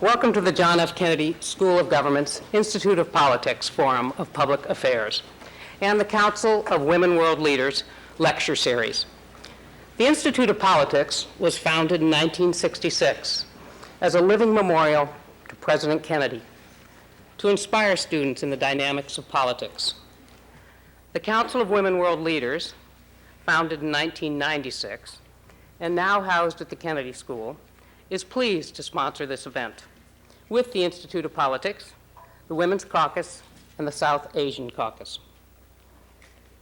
Welcome to the John F. Kennedy School of Government's Institute of Politics Forum of Public Affairs and the Council of Women World Leaders lecture series. The Institute of Politics was founded in 1966 as a living memorial to President Kennedy to inspire students in the dynamics of politics. The Council of Women World Leaders, founded in 1996 and now housed at the Kennedy School, is pleased to sponsor this event with the Institute of Politics, the Women's Caucus, and the South Asian Caucus.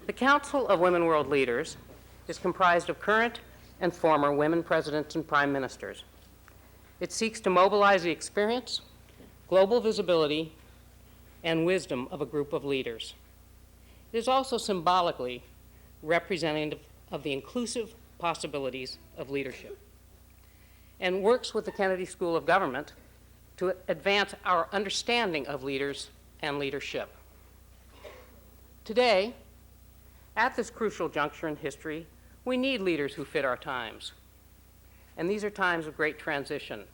The Council of Women World Leaders is comprised of current and former women presidents and prime ministers. It seeks to mobilize the experience, global visibility, and wisdom of a group of leaders. It is also symbolically representative of the inclusive possibilities of leadership, and works with the Kennedy School of Government to advance our understanding of leaders and leadership. Today, at this crucial juncture in history, we need leaders who fit our times. And these are times of great transition.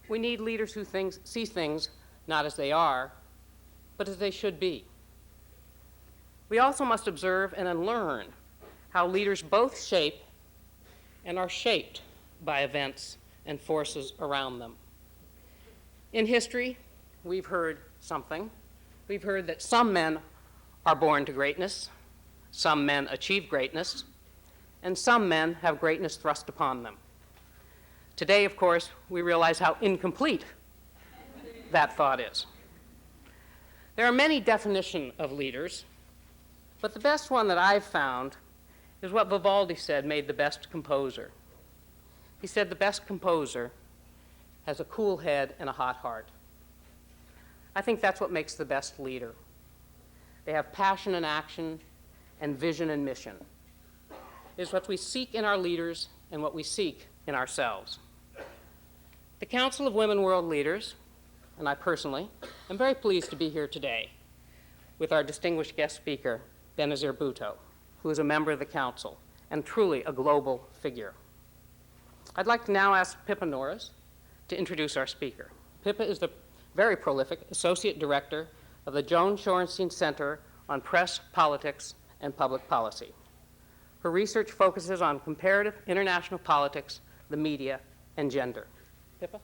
We need leaders who see things not as they are, but as they should be. We also must observe and unlearn how leaders both shape and are shaped by events and forces around them. In history, we've heard something. We've heard that some men are born to greatness, some men achieve greatness, and some men have greatness thrust upon them. Today, of course, we realize how incomplete that thought is. There are many definitions of leaders, but the best one that I've found is what Vivaldi said made the best composer. He said the best composer has a cool head and a hot heart. I think that's what makes the best leader. They have passion and action and vision and mission. It's what we seek in our leaders and what we seek in ourselves. The Council of Women World Leaders, and I personally, am very pleased to be here today with our distinguished guest speaker, Benazir Bhutto, who is a member of the Council and truly a global figure. I'd like to now ask Pippa Norris to introduce our speaker. Pippa is the very prolific Associate Director of the Joan Shorenstein Center on Press, Politics, and Public Policy. Her research focuses on comparative international politics, the media, and gender. Pippa?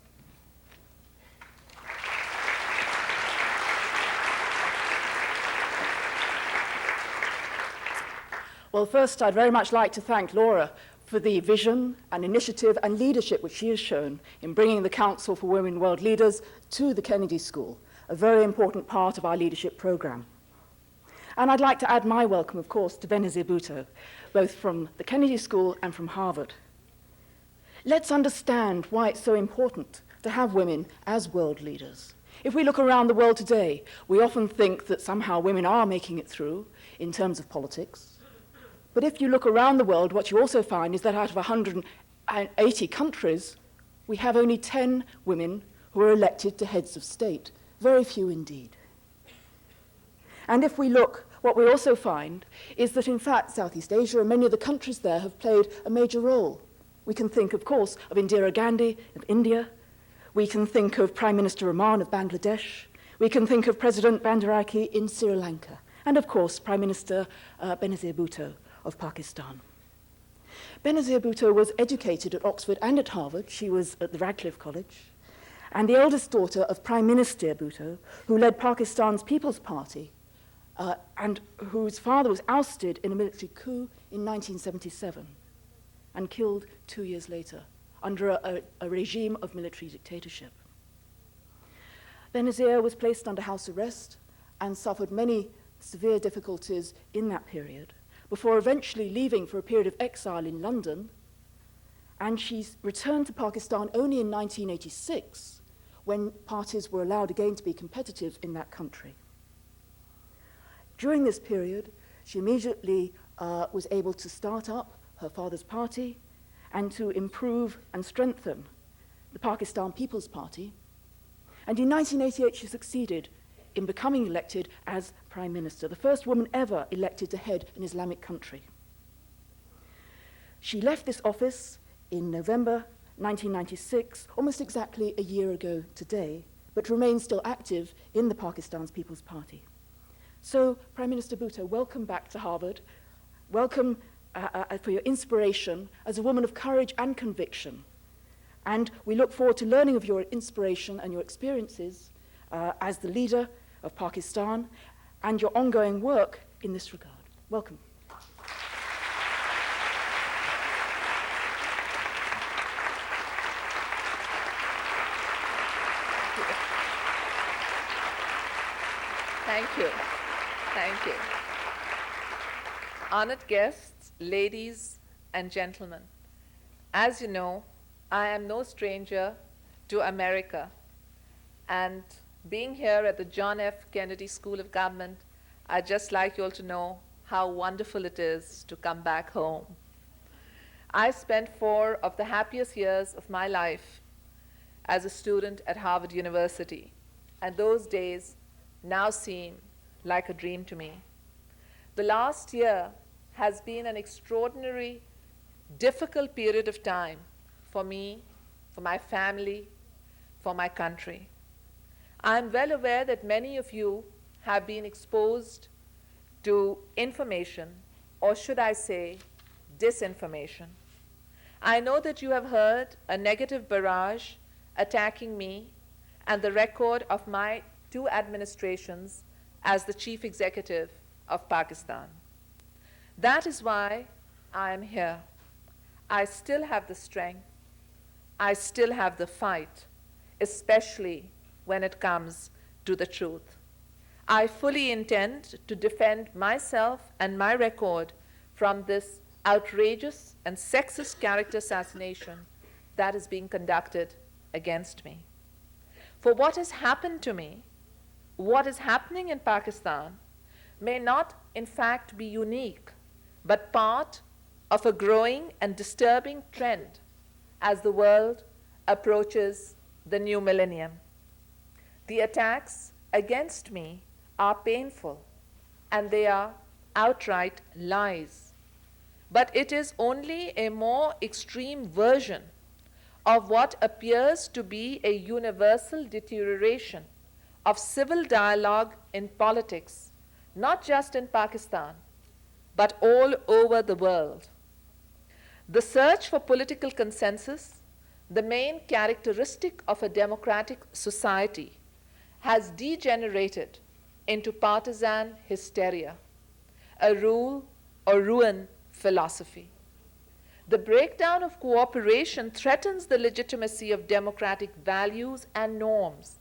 Well, first, I'd very much like to thank Laura for the vision and initiative and leadership which she has shown in bringing the Council for Women World Leaders to the Kennedy School, a very important part of our leadership program. And I'd like to add my welcome, of course, to Benazir Bhutto, both from the Kennedy School and from Harvard. Let's understand why it's so important to have women as world leaders. If we look around the world today, we often think that somehow women are making it through in terms of politics. But if you look around the world, what you also find is that out of 180 countries, we have only 10 women who are elected to heads of state. Very few indeed. And if we look, what we also find is that, in fact, Southeast Asia and many of the countries there have played a major role. We can think, of course, of Indira Gandhi of India. We can think of Prime Minister Rahman of Bangladesh. We can think of President Bandaraki in Sri Lanka. And, of course, Prime Minister Benazir Bhutto of Pakistan. Benazir Bhutto was educated at Oxford and at Harvard. She was at the Radcliffe College. And the eldest daughter of Prime Minister Bhutto, who led Pakistan's People's Party, and whose father was ousted in a military coup in 1977 and killed 2 years later under a regime of military dictatorship. Benazir was placed under house arrest and suffered many severe difficulties in that period, before eventually leaving for a period of exile in London, and she returned to Pakistan only in 1986, when parties were allowed again to be competitive in that country. During this period, she immediately was able to start up her father's party and to improve and strengthen the Pakistan People's Party. And in 1988, she succeeded in becoming elected as Prime Minister, the first woman ever elected to head an Islamic country. She left this office in November 1996, almost exactly a year ago today, but remains still active in the Pakistan's People's Party. So, Prime Minister Bhutto, welcome back to Harvard. Welcome for your inspiration as a woman of courage and conviction. And we look forward to learning of your inspiration and your experiences as the leader of Pakistan and your ongoing work in this regard. Welcome. Thank you. Thank you. Honored guests, ladies and gentlemen, as you know, I am no stranger to America, and being here at the John F. Kennedy School of Government, I'd just like you all to know how wonderful it is to come back home. I spent 4 of the happiest years of my life as a student at Harvard University, and those days now seem like a dream to me. The last year has been an extraordinary, difficult period of time for me, for my family, for my country. I'm well aware that many of you have been exposed to information, or should I say, disinformation. I know that you have heard a negative barrage attacking me and the record of my 2 administrations as the chief executive of Pakistan. That is why I am here. I still have the strength. I still have the fight, especially when it comes to the truth. I fully intend to defend myself and my record from this outrageous and sexist character assassination that is being conducted against me. For what has happened to me, what is happening in Pakistan, may not in fact be unique, but part of a growing and disturbing trend as the world approaches the new millennium. The attacks against me are painful, and they are outright lies. But it is only a more extreme version of what appears to be a universal deterioration of civil dialogue in politics, not just in Pakistan, but all over the world. The search for political consensus, the main characteristic of a democratic society, has degenerated into partisan hysteria, a rule or ruin philosophy. The breakdown of cooperation threatens the legitimacy of democratic values and norms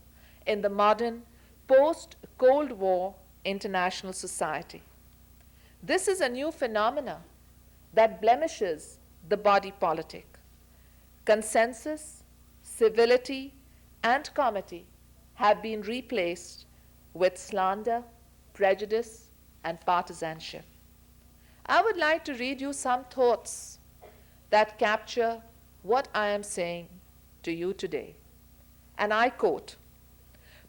in the modern, post-Cold War international society. This is a new phenomenon that blemishes the body politic. Consensus, civility, and comity have been replaced with slander, prejudice, and partisanship. I would like to read you some thoughts that capture what I am saying to you today. And I quote,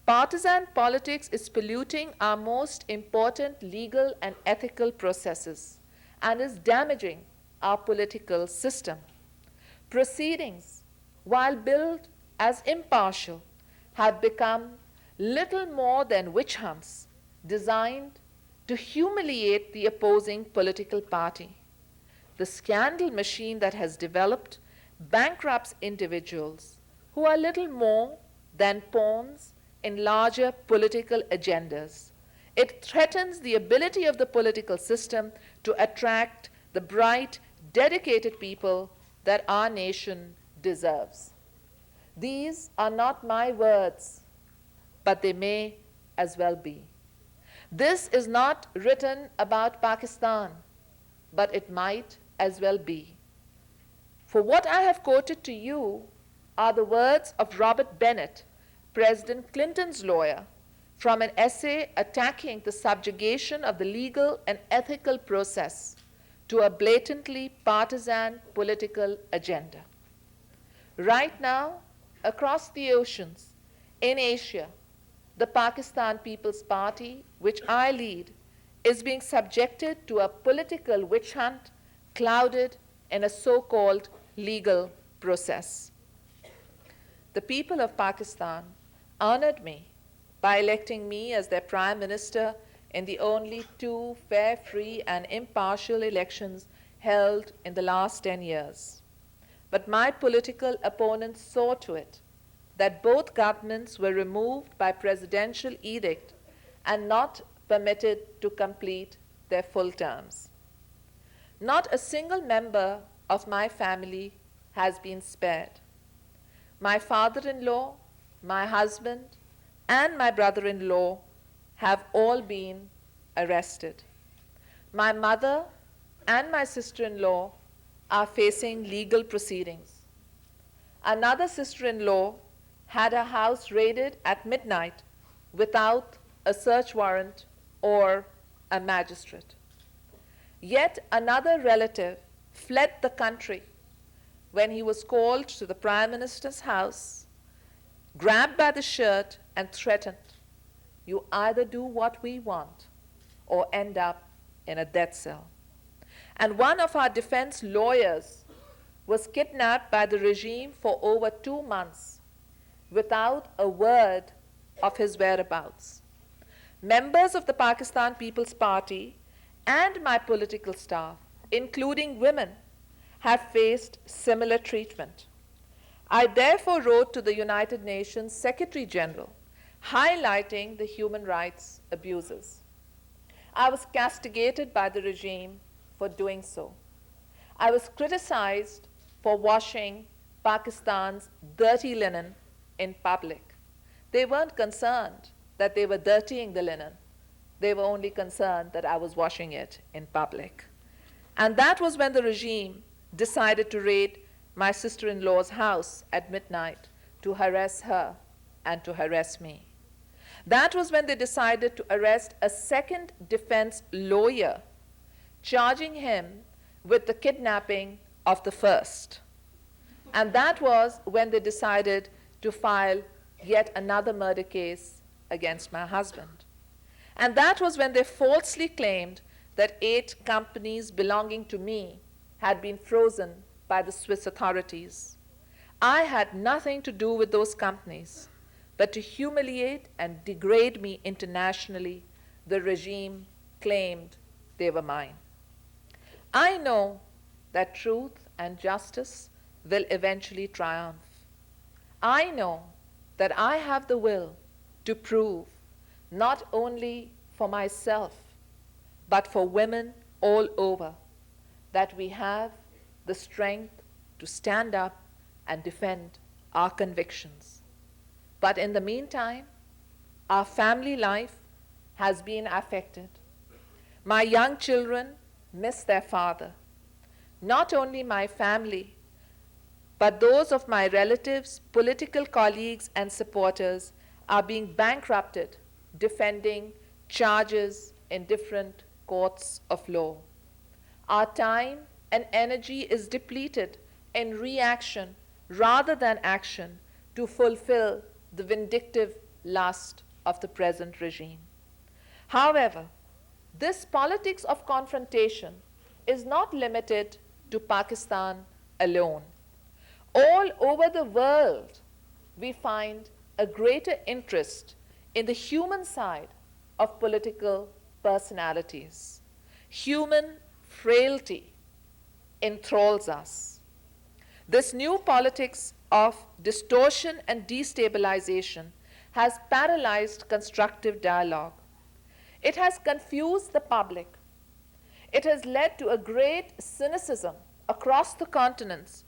"Partisan politics is polluting our most important legal and ethical processes and is damaging our political system. Proceedings, while billed as impartial, have become little more than witch hunts designed to humiliate the opposing political party. The scandal machine that has developed bankrupts individuals who are little more than pawns in larger political agendas. It threatens the ability of the political system to attract the bright, dedicated people that our nation deserves." These are not my words, but they may as well be. This is not written about Pakistan, but it might as well be. For what I have quoted to you are the words of Robert Bennett, President Clinton's lawyer, from an essay attacking the subjugation of the legal and ethical process to a blatantly partisan political agenda. Right now, across the oceans, in Asia, the Pakistan People's Party, which I lead, is being subjected to a political witch hunt clouded in a so-called legal process. the people of Pakistan honored me by electing me as their prime minister in the only 2 fair, free, and impartial elections held in the last 10 years. But my political opponents saw to it that both governments were removed by presidential edict and not permitted to complete their full terms. Not a single member of my family has been spared. My father-in-law, my husband, and my brother-in-law have all been arrested. My mother and my sister-in-law are facing legal proceedings. Another sister-in-law had her house raided at midnight without a search warrant or a magistrate. Yet another relative fled the country when he was called to the Prime Minister's house, grabbed by the shirt, and threatened, "You either do what we want or end up in a death cell." And one of our defense lawyers was kidnapped by the regime for over 2 months without a word of his whereabouts. Members of the Pakistan People's Party and my political staff, including women, have faced similar treatment. I therefore wrote to the United Nations Secretary General highlighting the human rights abuses. I was castigated by the regime for doing so. I was criticized for washing Pakistan's dirty linen in public. They weren't concerned that they were dirtying the linen. They were only concerned that I was washing it in public. And that was when the regime decided to raid my sister-in-law's house at midnight to harass her and to harass me. That was when they decided to arrest a second defense lawyer, charging him with the kidnapping of the first. And that was when they decided to file yet another murder case against my husband. And that was when they falsely claimed that 8 companies belonging to me had been frozen by the Swiss authorities. I had nothing to do with those companies, but to humiliate and degrade me internationally, the regime claimed they were mine. I know that truth and justice will eventually triumph. I know that I have the will to prove, not only for myself, but for women all over, that we have the strength to stand up and defend our convictions. But in the meantime, our family life has been affected. My young children miss their father. Not only my family, but those of my relatives, political colleagues, and supporters are being bankrupted defending charges in different courts of law. Our time and energy is depleted in reaction rather than action to fulfill the vindictive lust of the present regime. However, this politics of confrontation is not limited to Pakistan alone. All over the world, we find a greater interest in the human side of political personalities. Human frailty enthralls us. This new politics of distortion and destabilization has paralyzed constructive dialogue. It has confused the public. It has led to a great cynicism across the continents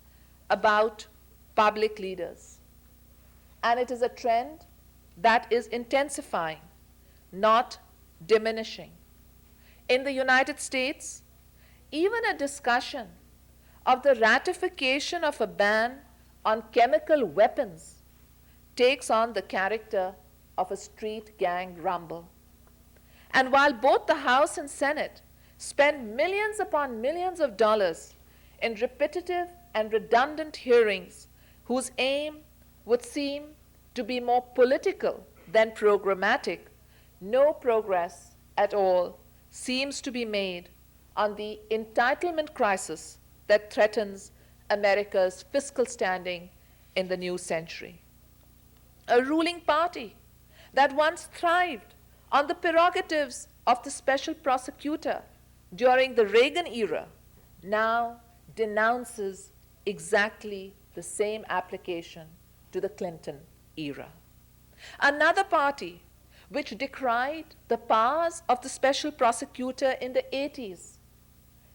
about public leaders. And it is a trend that is intensifying, not diminishing. In the United States, even a discussion of the ratification of a ban on chemical weapons takes on the character of a street gang rumble. And while both the House and Senate spend millions upon millions of dollars in repetitive and redundant hearings whose aim would seem to be more political than programmatic, no progress at all seems to be made on the entitlement crisis that threatens America's fiscal standing in the new century. A ruling party that once thrived on the prerogatives of the special prosecutor during the Reagan era now denounces exactly the same application to the Clinton era. Another party which decried the powers of the special prosecutor in the 80s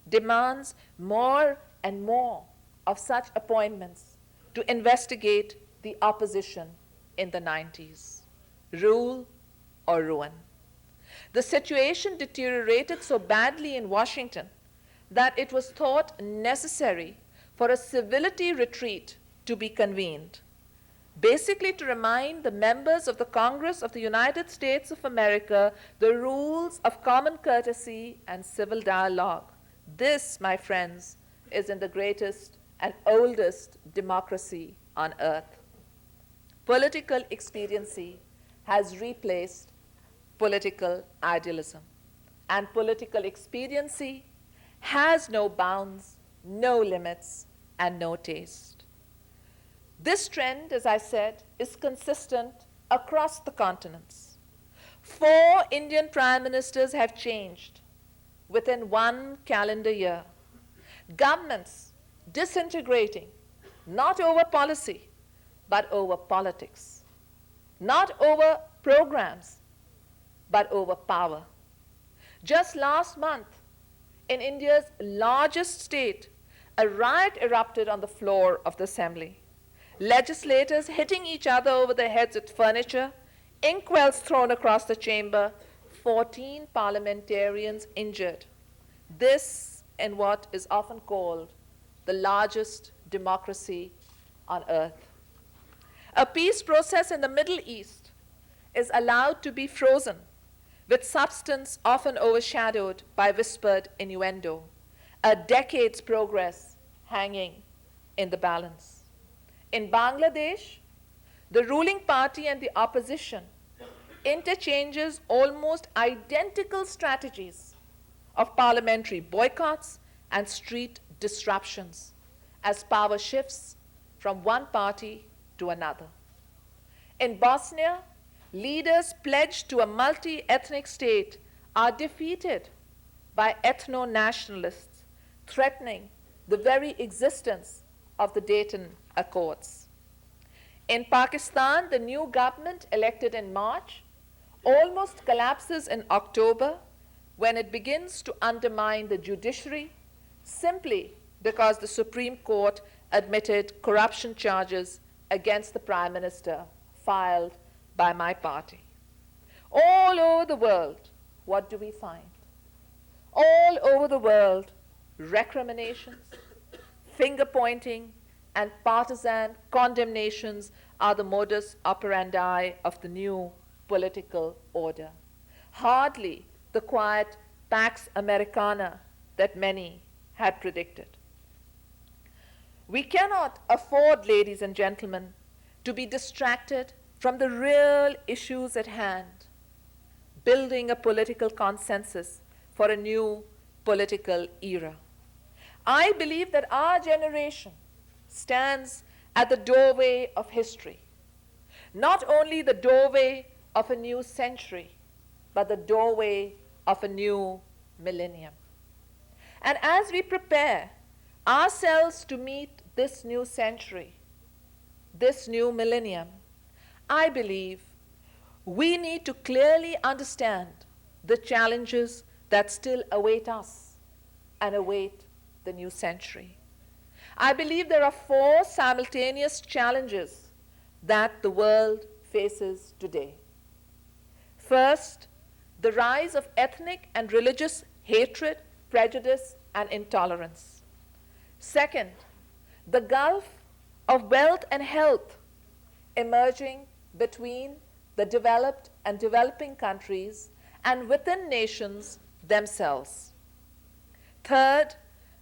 demands more and more of such appointments to investigate the opposition in the 90s. Rule or ruin. The situation deteriorated so badly in Washington that it was thought necessary for a civility retreat to be convened, basically to remind the members of the Congress of the United States of America the rules of common courtesy and civil dialogue. This, my friends, is in the greatest and oldest democracy on earth. Political expediency has replaced political idealism, and political expediency has no bounds, no limits, and no taste. This trend, as I said, is consistent across the continents. 4 Indian prime ministers have changed within 1 calendar year. Governments disintegrating, not over policy, but over politics. Not over programs, but over power. Just last month, in India's largest state, a riot erupted on the floor of the assembly. Legislators hitting each other over the heads with furniture, inkwells thrown across the chamber, 14 parliamentarians injured. This in what is often called the largest democracy on earth. A peace process in the Middle East is allowed to be frozen, with substance often overshadowed by whispered innuendo, a decade's progress hanging in the balance. In Bangladesh, the ruling party and the opposition interchanges almost identical strategies of parliamentary boycotts and street disruptions as power shifts from one party to another. In Bosnia, leaders pledged to a multi-ethnic state are defeated by ethno-nationalists threatening the very existence of the Dayton Accords. In Pakistan, the new government elected in March almost collapses in October when it begins to undermine the judiciary simply because the Supreme Court admitted corruption charges against the Prime Minister filed by my party. All over the world, what do we find? All over the world, recriminations, finger-pointing, and partisan condemnations are the modus operandi of the new political order. Hardly the quiet Pax Americana that many had predicted. We cannot afford, ladies and gentlemen, to be distracted from the real issues at hand, building a political consensus for a new political era. I believe that our generation stands at the doorway of history, not only the doorway of a new century, but the doorway of a new millennium. And as we prepare ourselves to meet this new century, this new millennium, I believe we need to clearly understand the challenges that still await us and await the new century. I believe there are 4 simultaneous challenges that the world faces today. First, the rise of ethnic and religious hatred, prejudice, and intolerance. Second, the gulf of wealth and health emerging between the developed and developing countries and within nations themselves. Third,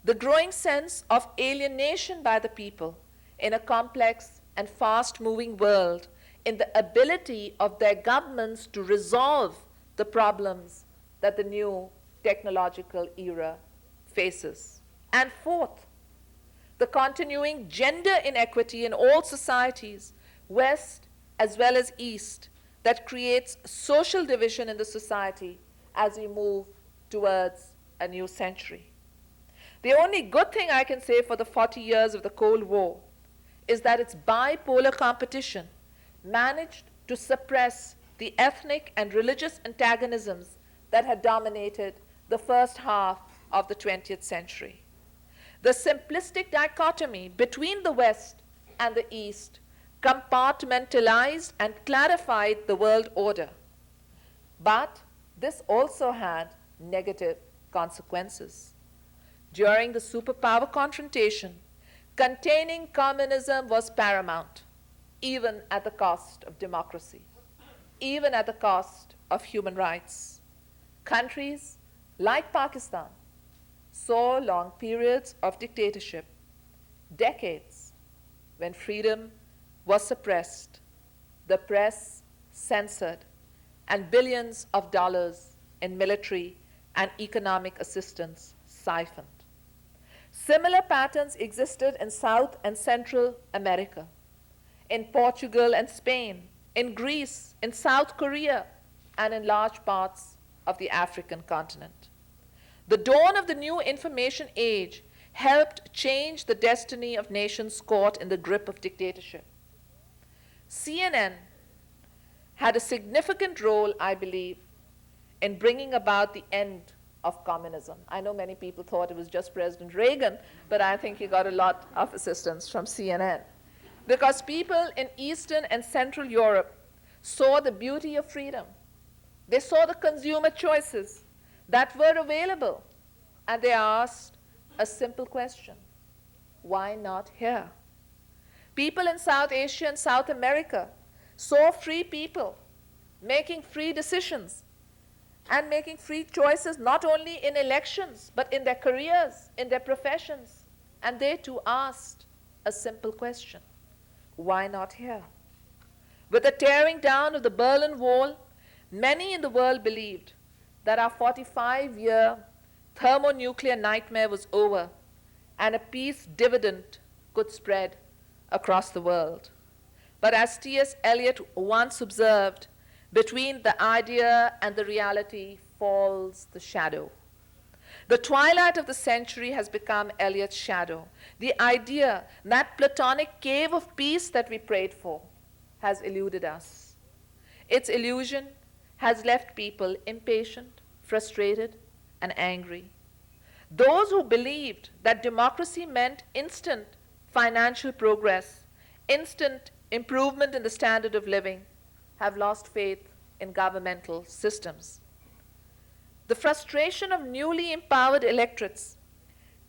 the growing sense of alienation by the people in a complex and fast-moving world in the ability of their governments to resolve the problems that the new technological era faces. And fourth, the continuing gender inequity in all societies, West as well as East that creates social division in the society as we move towards a new century. The only good thing I can say for the 40 years of the Cold War is that its bipolar competition managed to suppress the ethnic and religious antagonisms that had dominated the first half of the 20th century. The simplistic dichotomy between the West and the East compartmentalized and clarified the world order. But this also had negative consequences. During the superpower confrontation, containing communism was paramount, even at the cost of democracy, even at the cost of human rights. Countries like Pakistan saw long periods of dictatorship, decades when freedom was suppressed, the press censored, and billions of dollars in military and economic assistance siphoned. Similar patterns existed in South and Central America, in Portugal and Spain, in Greece, in South Korea, and in large parts of the African continent. The dawn of the new information age helped change the destiny of nations caught in the grip of dictatorship. CNN had a significant role, I believe, in bringing about the end of communism. I know many people thought it was just President Reagan, but I think he got a lot of assistance from CNN. Because people in Eastern and Central Europe saw the beauty of freedom. They saw the consumer choices that were available, and they asked a simple question: why not here? People in South Asia and South America saw free people making free decisions and making free choices not only in elections, but in their careers, in their professions. And they too asked a simple question: why not here? With the tearing down of the Berlin Wall, many in the world believed that our 45-year thermonuclear nightmare was over and a peace dividend could spread across the world. But as T.S. Eliot once observed, between the idea and the reality falls the shadow. The twilight of the century has become Eliot's shadow. The idea, that platonic cave of peace that we prayed for, has eluded us. Its illusion has left people impatient, frustrated, and angry. Those who believed that democracy meant instant financial progress, instant improvement in the standard of living, have lost faith in governmental systems. The frustration of newly empowered electorates,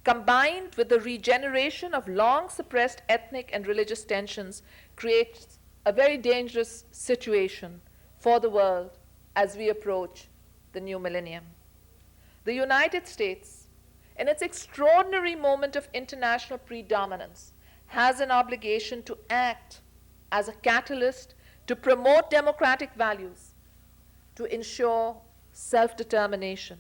combined with the regeneration of long suppressed ethnic and religious tensions, creates a very dangerous situation for the world as we approach the new millennium. The United States, in its extraordinary moment of international predominance, has an obligation to act as a catalyst to promote democratic values, to ensure self-determination,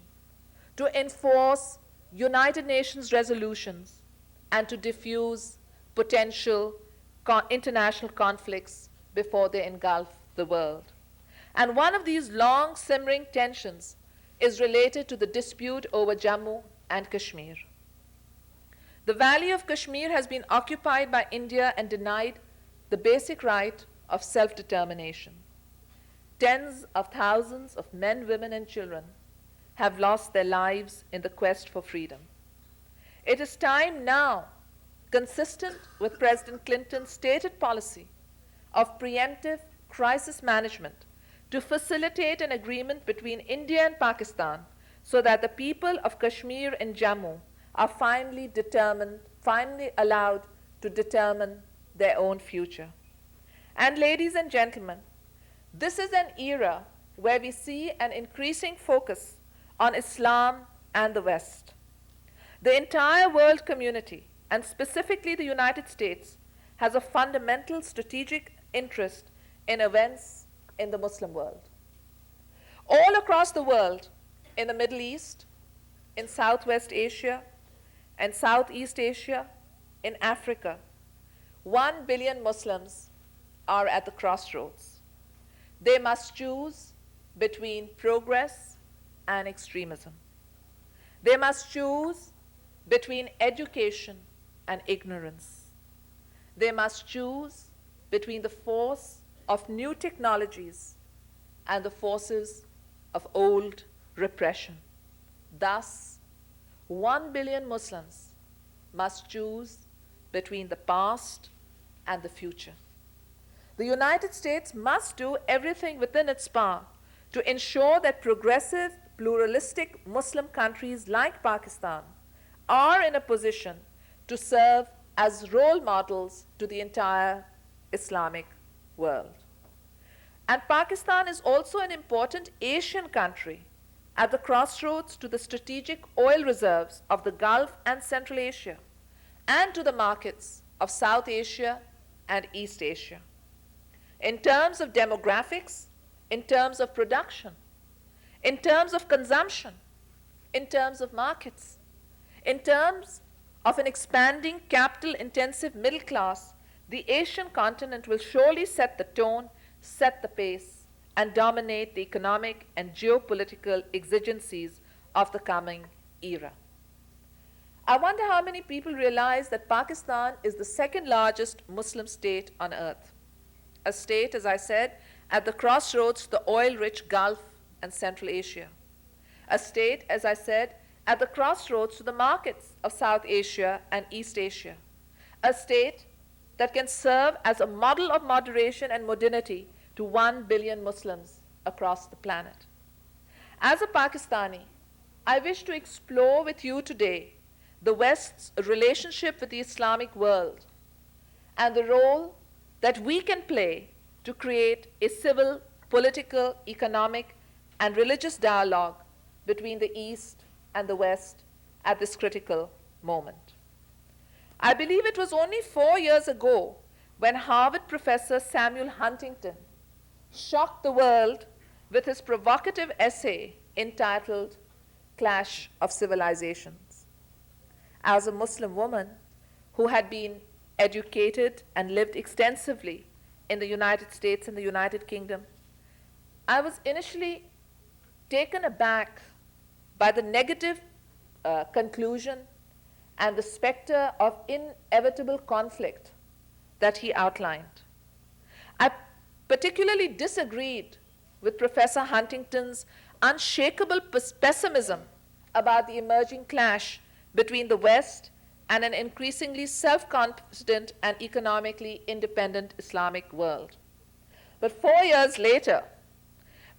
to enforce United Nations resolutions, and to diffuse potential international conflicts before they engulf the world. And one of these long simmering tensions is related to the dispute over Jammu and Kashmir. The Valley of Kashmir has been occupied by India and denied the basic right of self-determination. Tens of thousands of men, women, and children have lost their lives in the quest for freedom. It is time now, consistent with President Clinton's stated policy of preemptive crisis management, to facilitate an agreement between India and Pakistan so that the people of Kashmir and Jammu are finally allowed to determine their own future. And ladies and gentlemen, this is an era where we see an increasing focus on Islam and the West. The entire world community, and specifically the United States, has a fundamental strategic interest in events in the Muslim world. All across the world, in the Middle East, in Southwest Asia, and Southeast Asia, in Africa, 1 billion Muslims are at the crossroads. They must choose between progress and extremism. They must choose between education and ignorance. They must choose between the force of new technologies and the forces of old repression. Thus, 1 billion Muslims must choose between the past and the future. The United States must do everything within its power to ensure that progressive, pluralistic Muslim countries like Pakistan are in a position to serve as role models to the entire Islamic world. And Pakistan is also an important Asian country at the crossroads to the strategic oil reserves of the Gulf and Central Asia, and to the markets of South Asia and East Asia. In terms of demographics, in terms of production, in terms of consumption, in terms of markets, in terms of an expanding capital-intensive middle class, the Asian continent will surely set the tone, set the pace, and dominate the economic and geopolitical exigencies of the coming era. I wonder how many people realize that Pakistan is the second largest Muslim state on earth. A state, as I said, at the crossroads to the oil-rich Gulf and Central Asia. A state, as I said, at the crossroads to the markets of South Asia and East Asia. A state that can serve as a model of moderation and modernity to 1 billion Muslims across the planet. As a Pakistani, I wish to explore with you today the West's relationship with the Islamic world and the role that we can play to create a civil, political, economic, and religious dialogue between the East and the West at this critical moment. I believe it was only 4 years ago when Harvard professor Samuel Huntington shocked the world with his provocative essay entitled Clash of Civilizations. As a Muslim woman who had been educated and lived extensively in the United States and the United Kingdom, I was initially taken aback by the negative conclusion and the specter of inevitable conflict that he outlined. I particularly disagreed with Professor Huntington's unshakable pessimism about the emerging clash between the West and an increasingly self-confident and economically independent Islamic world. But 4 years later,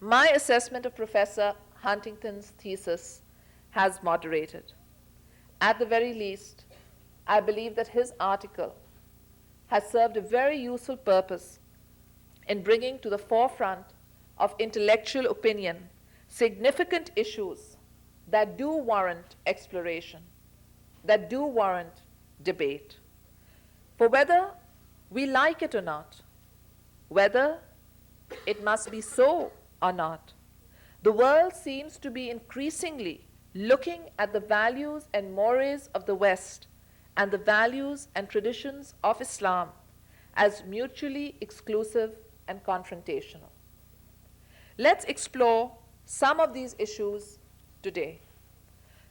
my assessment of Professor Huntington's thesis has moderated. At the very least, I believe that his article has served a very useful purpose in bringing to the forefront of intellectual opinion significant issues that do warrant exploration, that do warrant debate. For whether we like it or not, whether it must be so or not, the world seems to be increasingly looking at the values and mores of the West and the values and traditions of Islam as mutually exclusive and confrontational. Let's explore some of these issues today.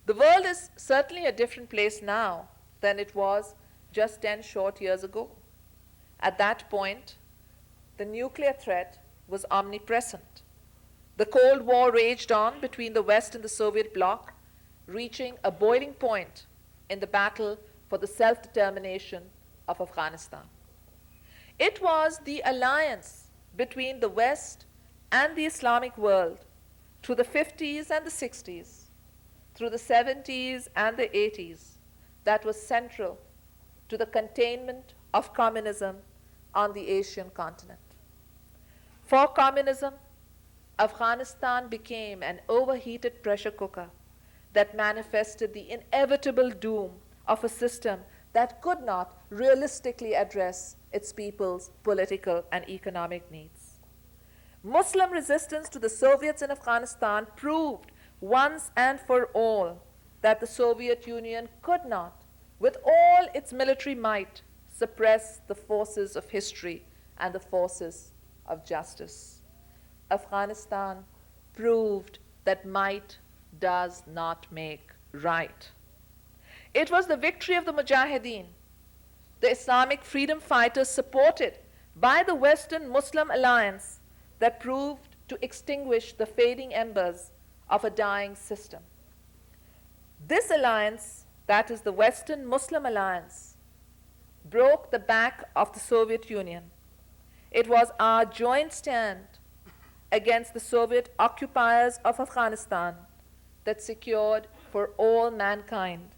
The world is certainly a different place now than it was just 10 short years ago. At that point, the nuclear threat was omnipresent. The Cold War raged on between the West and the Soviet bloc, reaching a boiling point in the battle for the self-determination of Afghanistan. It was the alliance between the West and the Islamic world through the 50s and the 60s, through the 70s and the 80s, that was central to the containment of communism on the Asian continent. For communism, Afghanistan became an overheated pressure cooker that manifested the inevitable doom of a system that could not realistically address its people's political and economic needs. Muslim resistance to the Soviets in Afghanistan proved once and for all that the Soviet Union could not, with all its military might, suppress the forces of history and the forces of justice. Afghanistan proved that might does not make right. It was the victory of the Mujahideen, the Islamic freedom fighters supported by the Western Muslim alliance, that proved to extinguish the fading embers of a dying system. This alliance, that is the Western Muslim alliance, broke the back of the Soviet Union. It was our joint stand against the Soviet occupiers of Afghanistan that secured for all mankind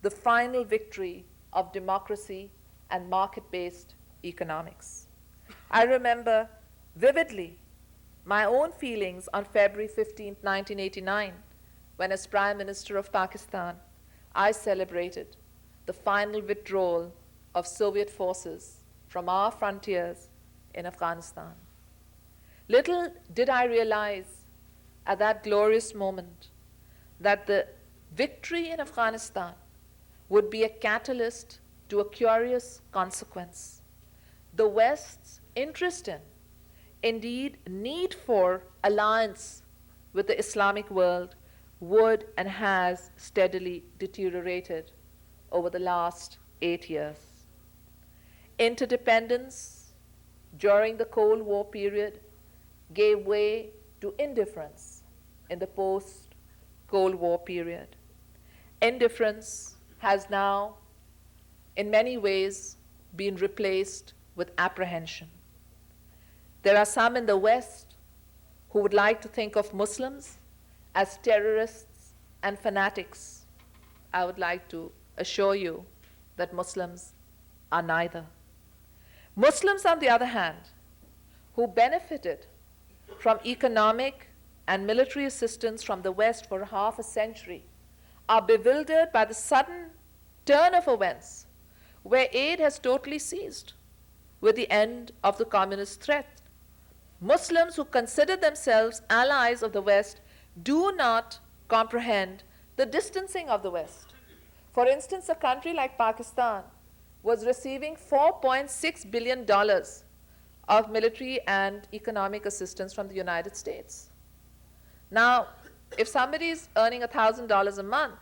the final victory of democracy and market-based economics. I remember vividly my own feelings on February 15, 1989, when as Prime Minister of Pakistan, I celebrated the final withdrawal of Soviet forces from our frontiers in Afghanistan. Little did I realize at that glorious moment that the victory in Afghanistan would be a catalyst to a curious consequence. The West's interest in, indeed need for, alliance with the Islamic world would and has steadily deteriorated over the last 8 years. Interdependence during the Cold War period gave way to indifference in the post-Cold War period. Indifference has now, in many ways, been replaced with apprehension. There are some in the West who would like to think of Muslims as terrorists and fanatics. I would like to assure you that Muslims are neither. Muslims, on the other hand, who benefited from economic and military assistance from the West for half a century, are bewildered by the sudden turn of events where aid has totally ceased with the end of the communist threat. Muslims who consider themselves allies of the West do not comprehend the distancing of the West. For instance, a country like Pakistan was receiving $4.6 billion of military and economic assistance from the United States. Now, if somebody is earning $1,000 a month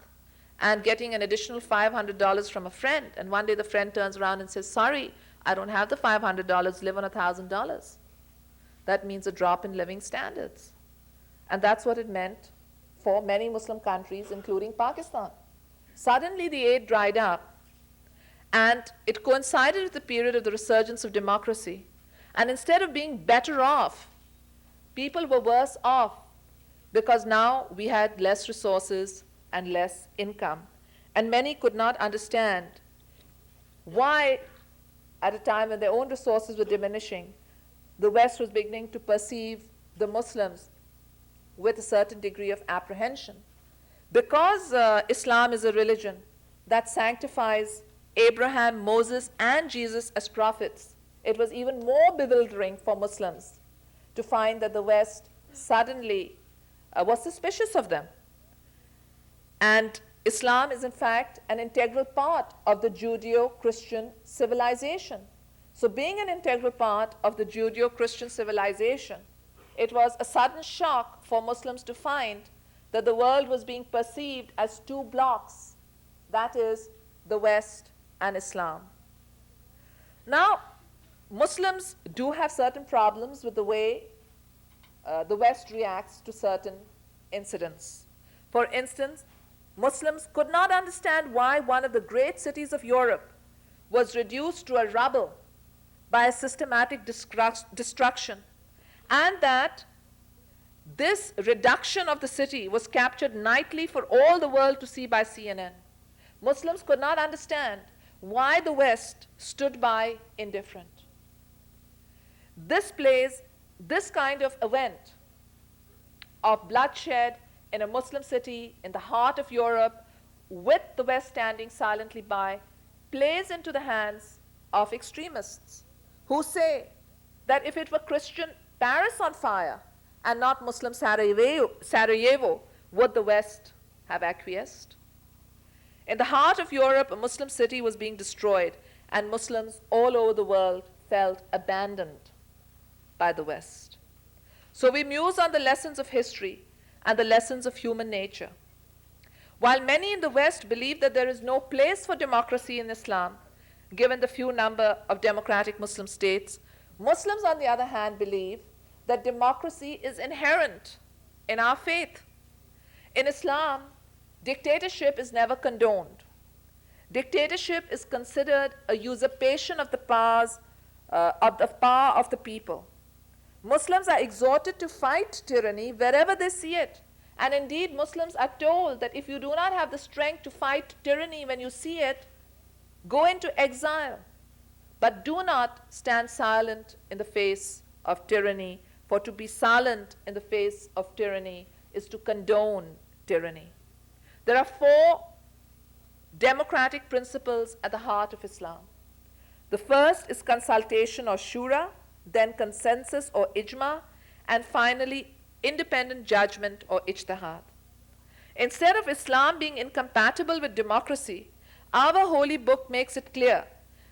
and getting an additional $500 from a friend, and one day the friend turns around and says, sorry, I don't have the $500, live on $1,000. That means a drop in living standards. And that's what it meant for many Muslim countries, including Pakistan. Suddenly the aid dried up, and it coincided with the period of the resurgence of democracy. And instead of being better off, people were worse off, because now we had less resources and less income. And many could not understand why, at a time when their own resources were diminishing, the West was beginning to perceive the Muslims with a certain degree of apprehension. Because Islam is a religion that sanctifies Abraham, Moses, and Jesus as prophets, it was even more bewildering for Muslims to find that the West suddenly was suspicious of them. And Islam is, in fact, an integral part of the Judeo-Christian civilization. So being an integral part of the Judeo-Christian civilization, it was a sudden shock for Muslims to find that the world was being perceived as two blocks, that is, the West and Islam. Now, Muslims do have certain problems with the way the West reacts to certain incidents. For instance, Muslims could not understand why one of the great cities of Europe was reduced to a rubble by a systematic destruction, and that this reduction of the city was captured nightly for all the world to see by CNN. Muslims could not understand why the West stood by indifferent. This kind of event of bloodshed in a Muslim city in the heart of Europe, with the West standing silently by, plays into the hands of extremists who say that if it were Christian Paris on fire and not Muslim Sarajevo, would the West have acquiesced? In the heart of Europe, a Muslim city was being destroyed, and Muslims all over the world felt abandoned by the West. So we muse on the lessons of history and the lessons of human nature. While many in the West believe that there is no place for democracy in Islam, given the few number of democratic Muslim states, Muslims, on the other hand, believe that democracy is inherent in our faith. In Islam, dictatorship is never condoned. Dictatorship is considered a usurpation of the power of the people. Muslims are exhorted to fight tyranny wherever they see it. And indeed, Muslims are told that if you do not have the strength to fight tyranny when you see it, go into exile. But do not stand silent in the face of tyranny, for to be silent in the face of tyranny is to condone tyranny. There are 4 democratic principles at the heart of Islam. The first is consultation or shura, then consensus or ijma, and finally independent judgment or ijtihad. Instead of Islam being incompatible with democracy, our holy book makes it clear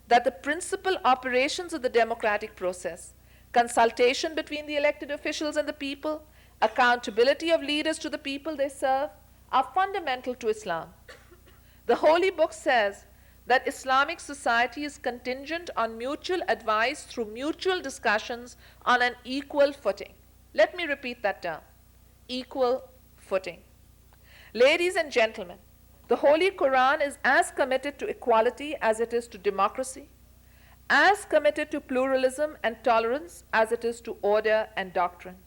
that the principal operations of the democratic process, consultation between the elected officials and the people, accountability of leaders to the people they serve, are fundamental to Islam. The holy book says that Islamic society is contingent on mutual advice through mutual discussions on an equal footing. Let me repeat that term, equal footing. Ladies and gentlemen, the Holy Quran is as committed to equality as it is to democracy, as committed to pluralism and tolerance as it is to order and doctrine.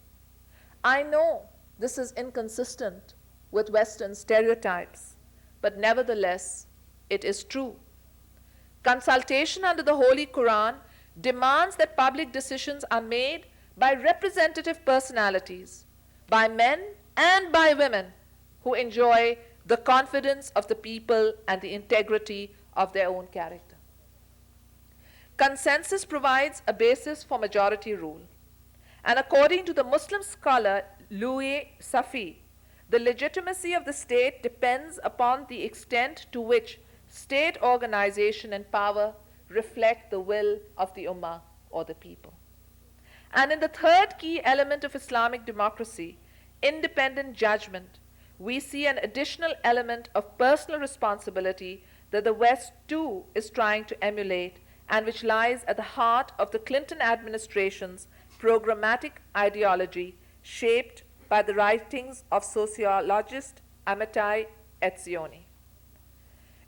I know this is inconsistent with Western stereotypes, but nevertheless, it is true. Consultation under the Holy Quran demands that public decisions are made by representative personalities, by men and by women who enjoy the confidence of the people and the integrity of their own character. Consensus provides a basis for majority rule. And according to the Muslim scholar Louis Safi, the legitimacy of the state depends upon the extent to which state organization and power reflect the will of the ummah or the people. And in the third key element of Islamic democracy, independent judgment, we see an additional element of personal responsibility that the West too is trying to emulate and which lies at the heart of the Clinton administration's programmatic ideology shaped by the writings of sociologist Amitai Etzioni.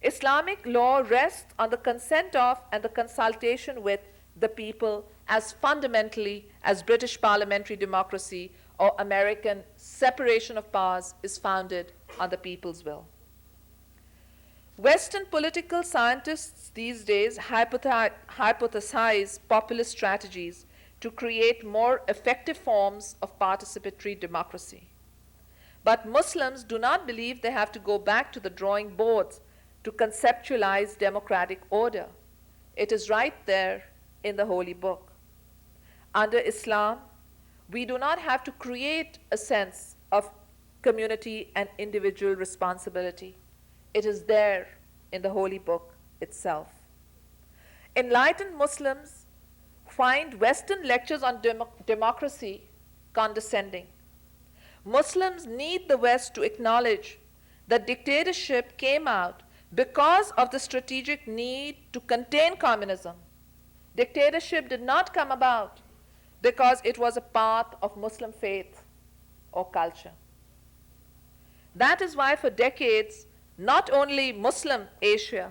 Islamic law rests on the consent of and the consultation with the people as fundamentally as British parliamentary democracy or American separation of powers is founded on the people's will. Western political scientists these days hypothesize populist strategies to create more effective forms of participatory democracy. But Muslims do not believe they have to go back to the drawing boards to conceptualize democratic order. It is right there in the Holy Book. Under Islam, we do not have to create a sense of community and individual responsibility. It is there in the Holy Book itself. Enlightened Muslims find Western lectures on democracy condescending. Muslims need the West to acknowledge that dictatorship came out because of the strategic need to contain communism. Dictatorship did not come about because it was a part of Muslim faith or culture. That is why for decades, not only Muslim Asia,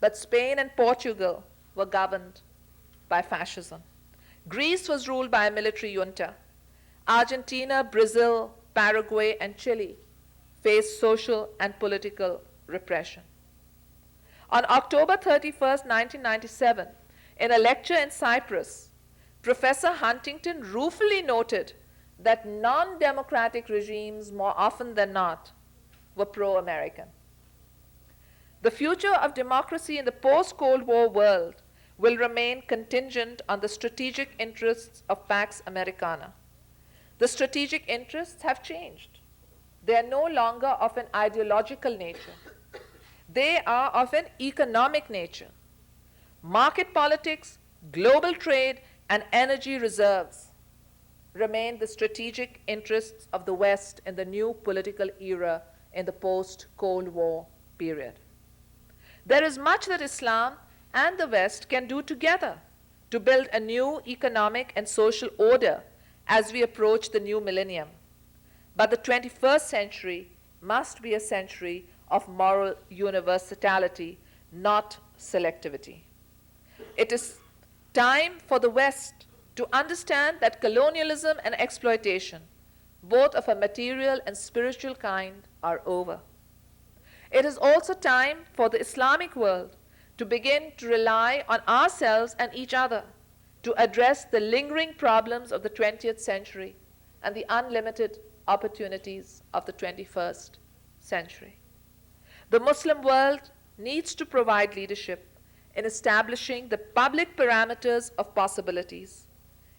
but Spain and Portugal were governed by fascism. Greece was ruled by a military junta. Argentina, Brazil, Paraguay, and Chile faced social and political repression. On October 31st, 1997, in a lecture in Cyprus, Professor Huntington ruefully noted that non-democratic regimes, more often than not, were pro-American. The future of democracy in the post-Cold War world will remain contingent on the strategic interests of Pax Americana. The strategic interests have changed. They are no longer of an ideological nature. They are of an economic nature. Market politics global trade, and energy reserves remain the strategic interests of the West in the new political era in the post-Cold War period. There is much that Islam and the West can do together to build a new economic and social order as we approach the new millennium. But the 21st century must be a century of moral universality, not selectivity. It is time for the West to understand that colonialism and exploitation, both of a material and spiritual kind, are over. It is also time for the Islamic world to begin to rely on ourselves and each other to address the lingering problems of the 20th century and the unlimited opportunities of the 21st century. The Muslim world needs to provide leadership in establishing the public parameters of possibilities,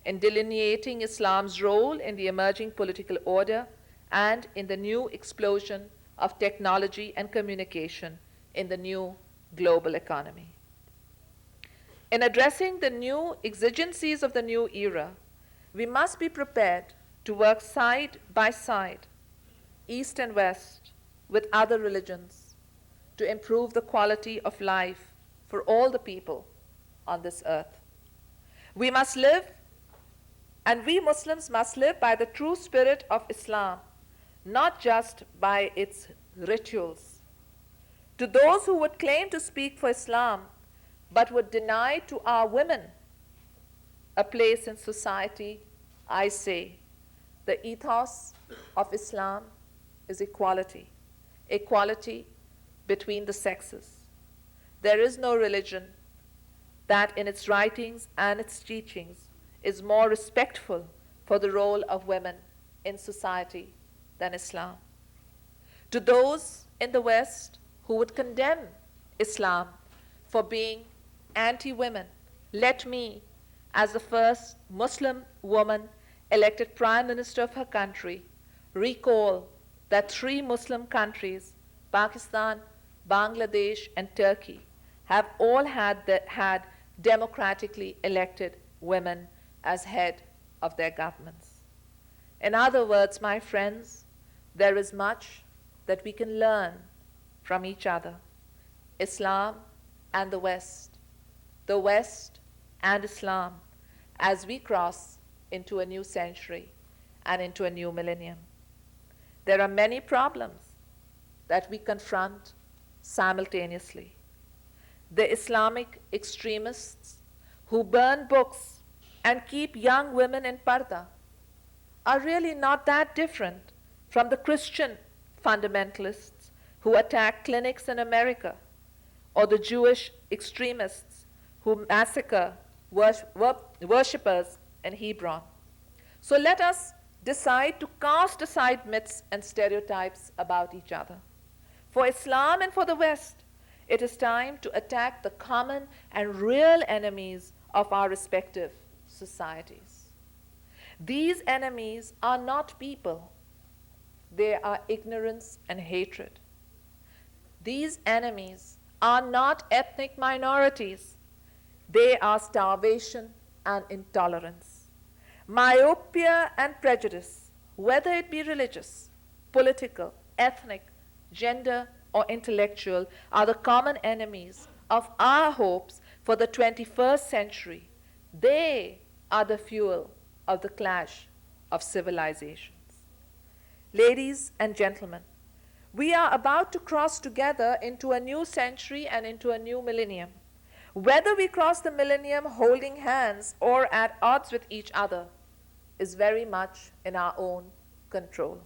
in delineating Islam's role in the emerging political order, and in the new explosion of technology and communication in the new global economy. In addressing the new exigencies of the new era, we must be prepared to work side by side, East and West, with other religions to improve the quality of life for all the people on this earth. We must live, and we Muslims must live by the true spirit of Islam, not just by its rituals. To those who would claim to speak for Islam, but would deny to our women a place in society, I say, the ethos of Islam is equality, equality between the sexes. There is no religion that in its writings and its teachings is more respectful for the role of women in society than Islam. To those in the West who would condemn Islam for being anti-women, let me, as the first Muslim woman elected Prime Minister of her country, recall that 3 Muslim countries, Pakistan, Bangladesh, and Turkey, have all had democratically elected women as head of their governments. In other words, my friends, there is much that we can learn from each other, Islam and the West and Islam, as we cross into a new century and into a new millennium. There are many problems that we confront simultaneously. The Islamic extremists who burn books and keep young women in parda are really not that different from the Christian fundamentalists who attack clinics in America, or the Jewish extremists who massacre worshippers in Hebron. So let us decide to cast aside myths and stereotypes about each other. For Islam and for the West, it is time to attack the common and real enemies of our respective societies. These enemies are not people. They are ignorance and hatred. These enemies are not ethnic minorities. They are starvation and intolerance. Myopia and prejudice, whether it be religious, political, ethnic, gender, or intellectual, are the common enemies of our hopes for the 21st century. They are the fuel of the clash of civilizations. Ladies and gentlemen, we are about to cross together into a new century and into a new millennium. Whether we cross the millennium holding hands or at odds with each other is very much in our own control.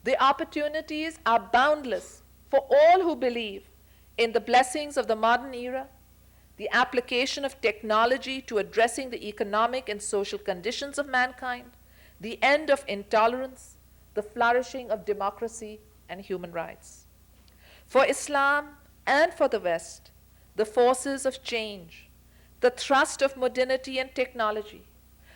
The opportunities are boundless for all who believe in the blessings of the modern era, the application of technology to addressing the economic and social conditions of mankind, the end of intolerance, the flourishing of democracy and human rights. For Islam and for the West, the forces of change, the thrust of modernity and technology,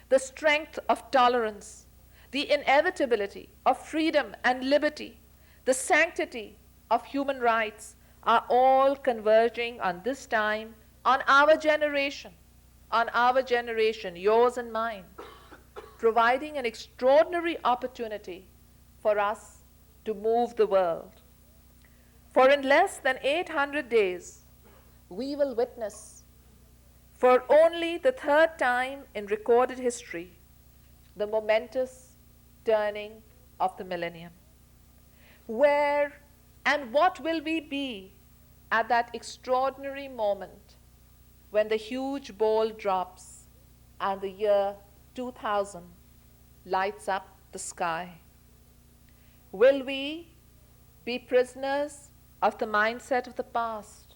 the strength of tolerance, the inevitability of freedom and liberty, the sanctity of human rights are all converging on this time, on our generation, on our generation, yours and mine, providing an extraordinary opportunity for us to move the world. For in less than 800 days, we will witness, for only the third time in recorded history, the momentous turning of the millennium. Where and what will we be at that extraordinary moment when the huge ball drops and the year 2000 lights up the sky? Will we be prisoners of the mindset of the past?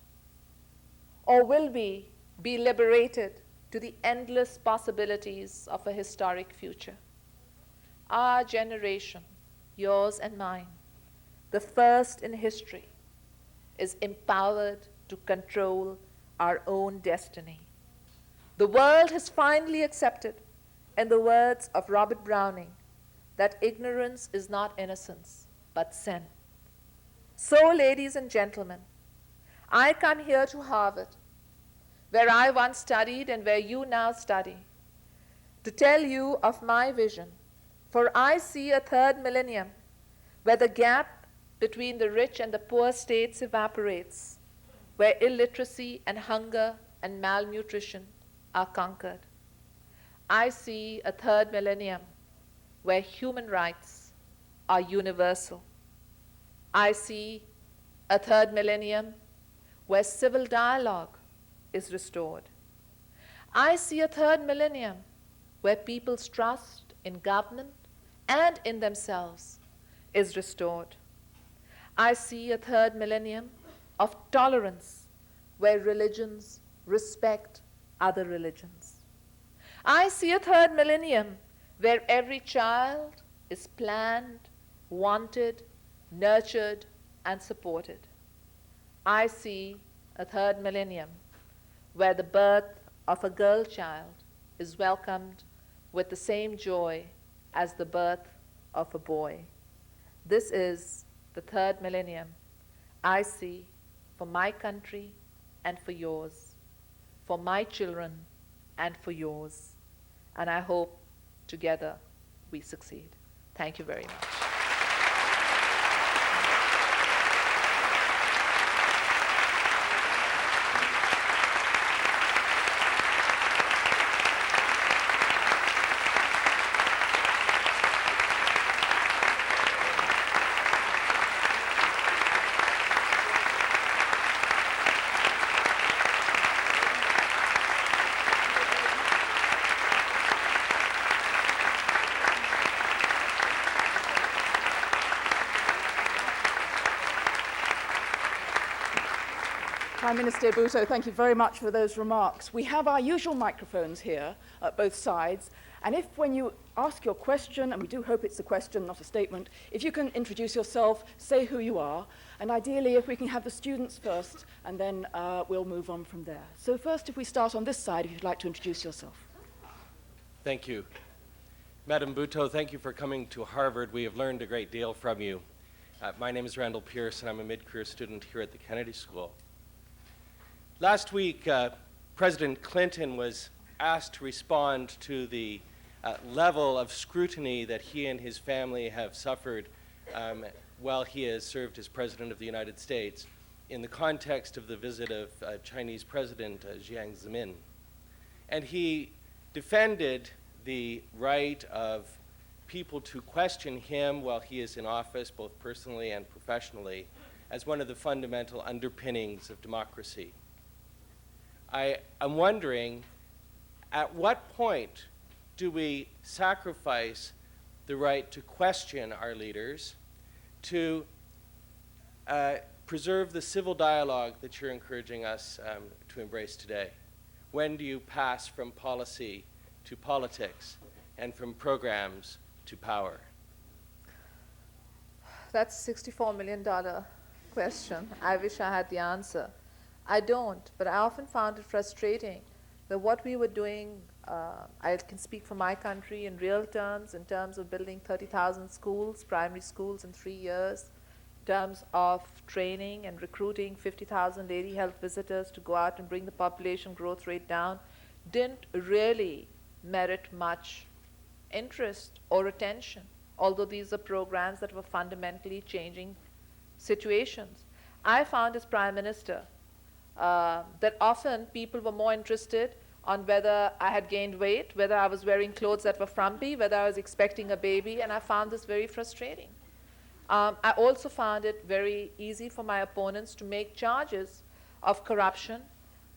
Or will we be liberated to the endless possibilities of a historic future? Our generation, yours and mine, the first in history, is empowered to control our own destiny. The world has finally accepted, in the words of Robert Browning, that ignorance is not innocence, but sin. So, ladies and gentlemen, I come here to Harvard, where I once studied and where you now study, to tell you of my vision, for I see a third millennium where the gap between the rich and the poor states evaporates, where illiteracy and hunger and malnutrition are conquered. I see a third millennium where human rights are universal. I see a third millennium where civil dialogue is restored. I see a third millennium where people's trust in government and in themselves is restored. I see a third millennium of tolerance where religions respect other religions. I see a third millennium where every child is planned, wanted, nurtured, and supported. I see a third millennium where the birth of a girl child is welcomed with the same joy as the birth of a boy. This is the third millennium I see for my country and for yours, for my children and for yours. And I hope together we succeed. Thank you very much. Prime Minister Bhutto, thank you very much for those remarks. We have our usual microphones here at both sides, and if when you ask your question, and we do hope it's a question, not a statement, if you can introduce yourself, say who you are, and ideally if we can have the students first, and then we'll move on from there. So first, if we start on this side, if you'd like to introduce yourself. Thank you. Madam Bhutto, thank you for coming to Harvard. We have learned a great deal from you. My name is Randall Pierce, and I'm a mid-career student here at the Kennedy School. Last week, President Clinton was asked to respond to the level of scrutiny that he and his family have suffered while he has served as President of the United States in the context of the visit of Chinese President Jiang Zemin. And he defended the right of people to question him while he is in office, both personally and professionally, as one of the fundamental underpinnings of democracy. I'm wondering, at what point do we sacrifice the right to question our leaders to preserve the civil dialogue that you're encouraging us to embrace today? When do you pass from policy to politics and from programs to power? That's a $64 million question. I wish I had the answer. I don't, but I often found it frustrating that what we were doing, I can speak for my country in real terms, in terms of building 30,000 schools, primary schools in 3 years, in terms of training and recruiting 50,000 lady health visitors to go out and bring the population growth rate down, didn't really merit much interest or attention, although these are programs that were fundamentally changing situations. I found as Prime Minister that often people were more interested on whether I had gained weight, whether I was wearing clothes that were frumpy, whether I was expecting a baby, and I found this very frustrating. I also found it very easy for my opponents to make charges of corruption.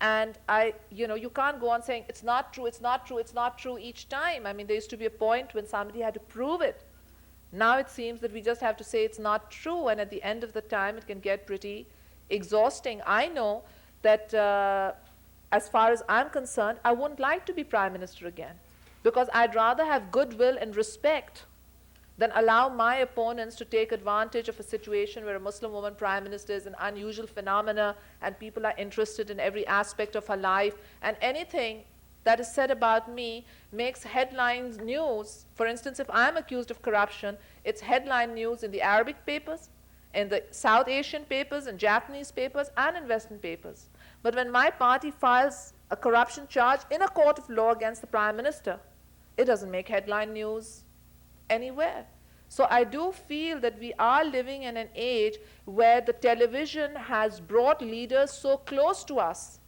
And you can't go on saying, it's not true, it's not true, it's not true each time. I mean, there used to be a point when somebody had to prove it. Now it seems that we just have to say it's not true, and at the end of the time, it can get pretty exhausting. I know that as far as I'm concerned, I wouldn't like to be Prime Minister again, because I'd rather have goodwill and respect than allow my opponents to take advantage of a situation where a Muslim woman Prime Minister is an unusual phenomena and people are interested in every aspect of her life, and anything that is said about me makes headlines news. For instance, if I'm accused of corruption, it's headline news in the Arabic papers, in the South Asian papers, and Japanese papers, and in Western papers. But when my party files a corruption charge in a court of law against the Prime Minister, it doesn't make headline news anywhere. So I do feel that we are living in an age where the television has brought leaders so close to us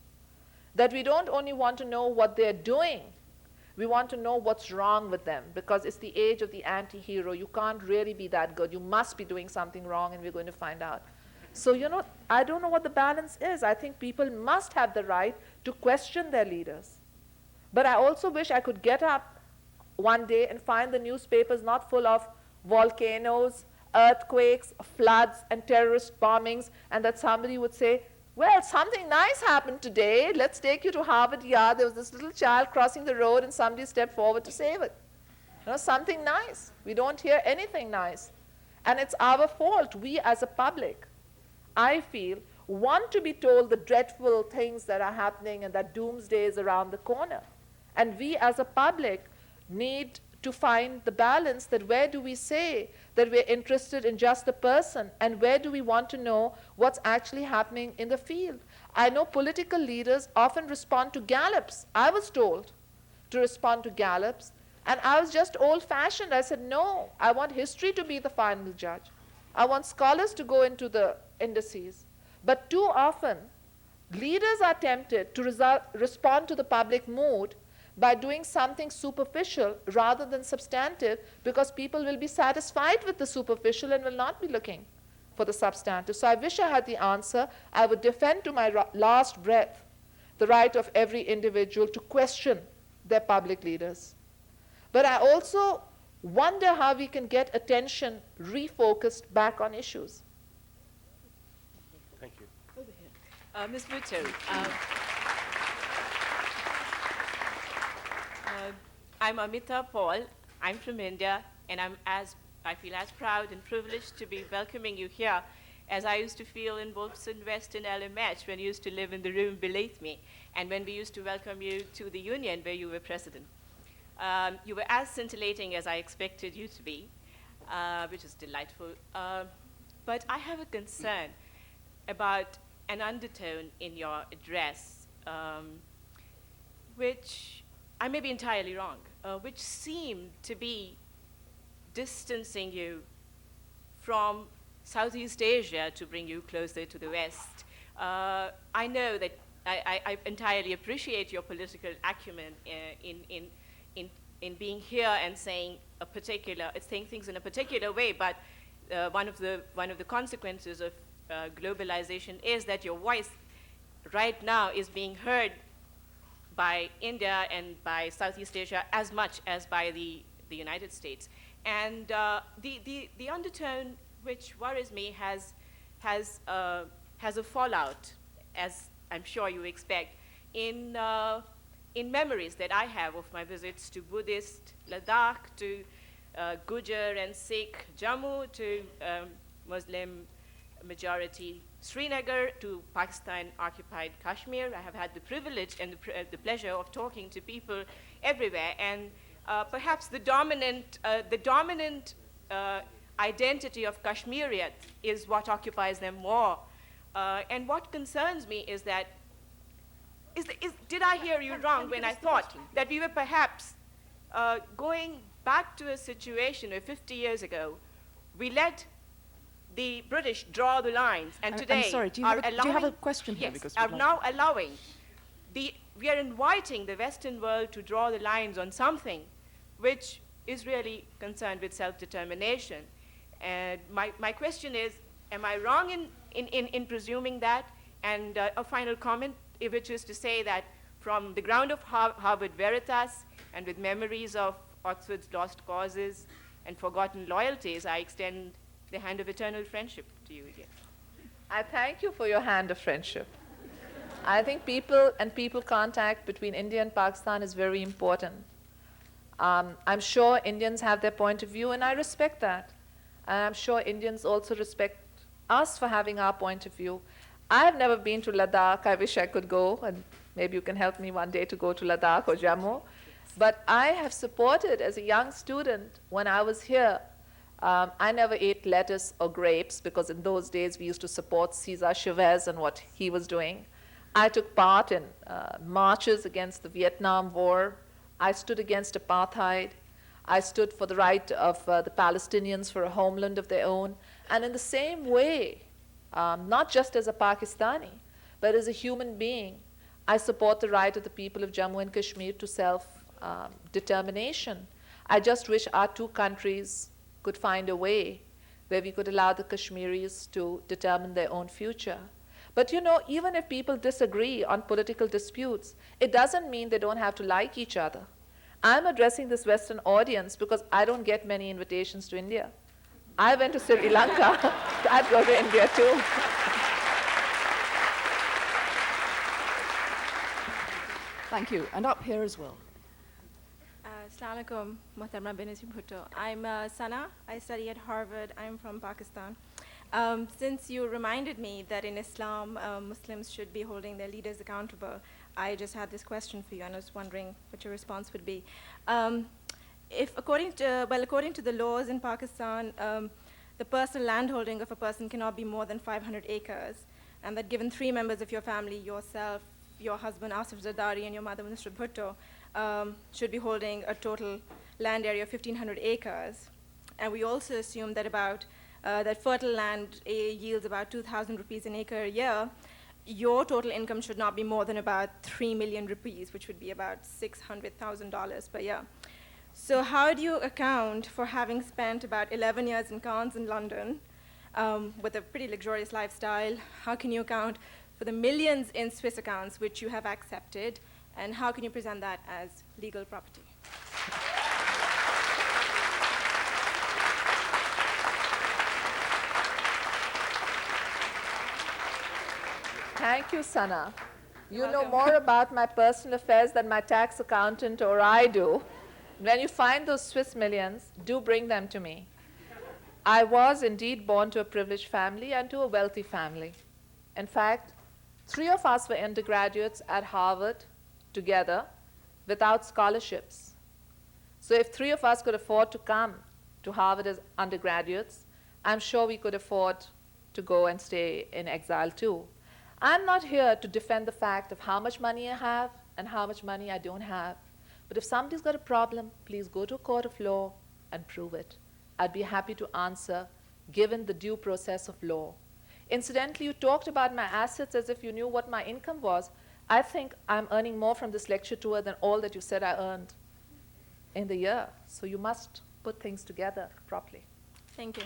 that we don't only want to know what they're doing, we want to know what's wrong with them, because it's the age of the anti-hero. You can't really be that good. You must be doing something wrong, and we're going to find out. So, I don't know what the balance is. I think people must have the right to question their leaders. But I also wish I could get up one day and find the newspapers not full of volcanoes, earthquakes, floods, and terrorist bombings, and that somebody would say, well, something nice happened today. Let's take you to Harvard Yard. There was this little child crossing the road, and somebody stepped forward to save it. Something nice. We don't hear anything nice. And it's our fault. We as a public, I feel, want to be told the dreadful things that are happening and that doomsday is around the corner. And we as a public need to find the balance, that where do we say that we're interested in just the person, and where do we want to know what's actually happening in the field. I know political leaders often respond to gallops. I was told to respond to gallops, and I was just old-fashioned. I said, no, I want history to be the final judge. I want scholars to go into the indices. But too often, leaders are tempted to respond to the public mood by doing something superficial rather than substantive, because people will be satisfied with the superficial and will not be looking for the substantive. So I wish I had the answer. I would defend to my last breath the right of every individual to question their public leaders. But I also wonder how we can get attention refocused back on issues. Thank you. Over here. Ms. Bhutto, I'm Amita Paul. I'm from India, and I feel as proud and privileged to be welcoming you here as I used to feel in Wolfson West in LMH when you used to live in the room beneath me, and when we used to welcome you to the Union where you were president. You were as scintillating as I expected you to be, which is delightful. But I have a concern about an undertone in your address, which I may be entirely wrong, which seemed to be distancing you from Southeast Asia to bring you closer to the West. I know that I entirely appreciate your political acumen in being here and saying things in a particular way, but one of the consequences of globalization is that your voice right now is being heard by India and by Southeast Asia as much as by the United States. And the undertone which worries me has a fallout, as I'm sure you expect, in memories that I have of my visits to Buddhist Ladakh, to Gujar and Sikh Jammu, to Muslim majority Srinagar, to Pakistan-occupied Kashmir. I have had the privilege and the pleasure of talking to people everywhere, and perhaps the dominant identity of Kashmiriyat is what occupies them more. And what concerns me is that did I hear you wrong when I thought that we were perhaps going back to a situation where 50 years ago we let the British draw the lines, and I'm today sorry, do you are have a- do you allowing, have a question here? yes, Because are we'd like now allowing we are inviting the Western world to draw the lines on something which is really concerned with self-determination. And my question is, am I wrong in presuming that? And a final comment, which is to say that from the ground of Harvard Veritas and with memories of Oxford's lost causes and forgotten loyalties, I extend the hand of eternal friendship to you again. I thank you for your hand of friendship. I think people and people contact between India and Pakistan is very important. I'm sure Indians have their point of view, and I respect that. And I'm sure Indians also respect us for having our point of view. I have never been to Ladakh. I wish I could go, and maybe you can help me one day to go to Ladakh or Jammu. But I have supported, as a young student, when I was here, I never ate lettuce or grapes, because in those days we used to support Cesar Chavez and what he was doing. I took part in marches against the Vietnam War. I stood against apartheid. I stood for the right of the Palestinians for a homeland of their own. And in the same way, not just as a Pakistani, but as a human being, I support the right of the people of Jammu and Kashmir to self-determination. I just wish our two countries could find a way where we could allow the Kashmiris to determine their own future. But you know, even if people disagree on political disputes, it doesn't mean they don't have to like each other. I'm addressing this Western audience because I don't get many invitations to India. I went to Sri Lanka. I'd go to India too. Thank you. And up here as well. Assalamu alaikum, Muhtarama Benazir Bhutto. I'm Sana. I study at Harvard. I'm from Pakistan. Since you reminded me that in Islam, Muslims should be holding their leaders accountable, I just had this question for you, and I was wondering what your response would be. According to the laws in Pakistan, the personal landholding of a person cannot be more than 500 acres, and that given 3 members of your family, yourself, your husband Asif Zardari, and your mother Benazir Bhutto, should be holding a total land area of 1,500 acres. And we also assume that that fertile land yields about 2,000 rupees an acre a year. Your total income should not be more than about 3 million rupees, which would be about $600,000 per year. So how do you account for having spent about 11 years in Cannes in London with a pretty luxurious lifestyle? How can you account for the millions in Swiss accounts which you have accepted? And how can you present that as legal property? Thank you, Sana. You know welcome. more about my personal affairs than my tax accountant or I do. When you find those Swiss millions, do bring them to me. I was indeed born to a privileged family and to a wealthy family. In fact, 3 of us were undergraduates at Harvard together without scholarships. So if 3 of us could afford to come to Harvard as undergraduates, I'm sure we could afford to go and stay in exile too. I'm not here to defend the fact of how much money I have and how much money I don't have. But if somebody's got a problem, please go to a court of law and prove it. I'd be happy to answer, given the due process of law. Incidentally, you talked about my assets as if you knew what my income was. I think I'm earning more from this lecture tour than all that you said I earned in the year. So you must put things together properly. Thank you.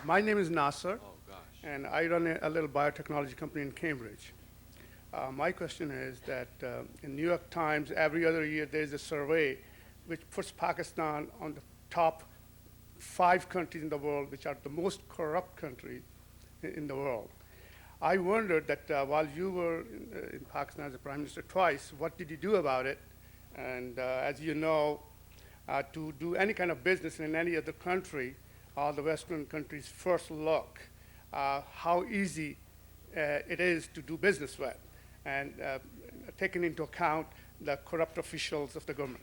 My name is Nasser, and I run a little biotechnology company in Cambridge. My question is that in New York Times, every other year there's a survey which puts Pakistan on the top 5 countries in the world, which are the most corrupt country in the world. I wondered that while you were in Pakistan as a prime minister twice, what did you do about it? And as you know, to do any kind of business in any other country, all the Western countries first look how easy it is to do business with, and taking into account the corrupt officials of the government.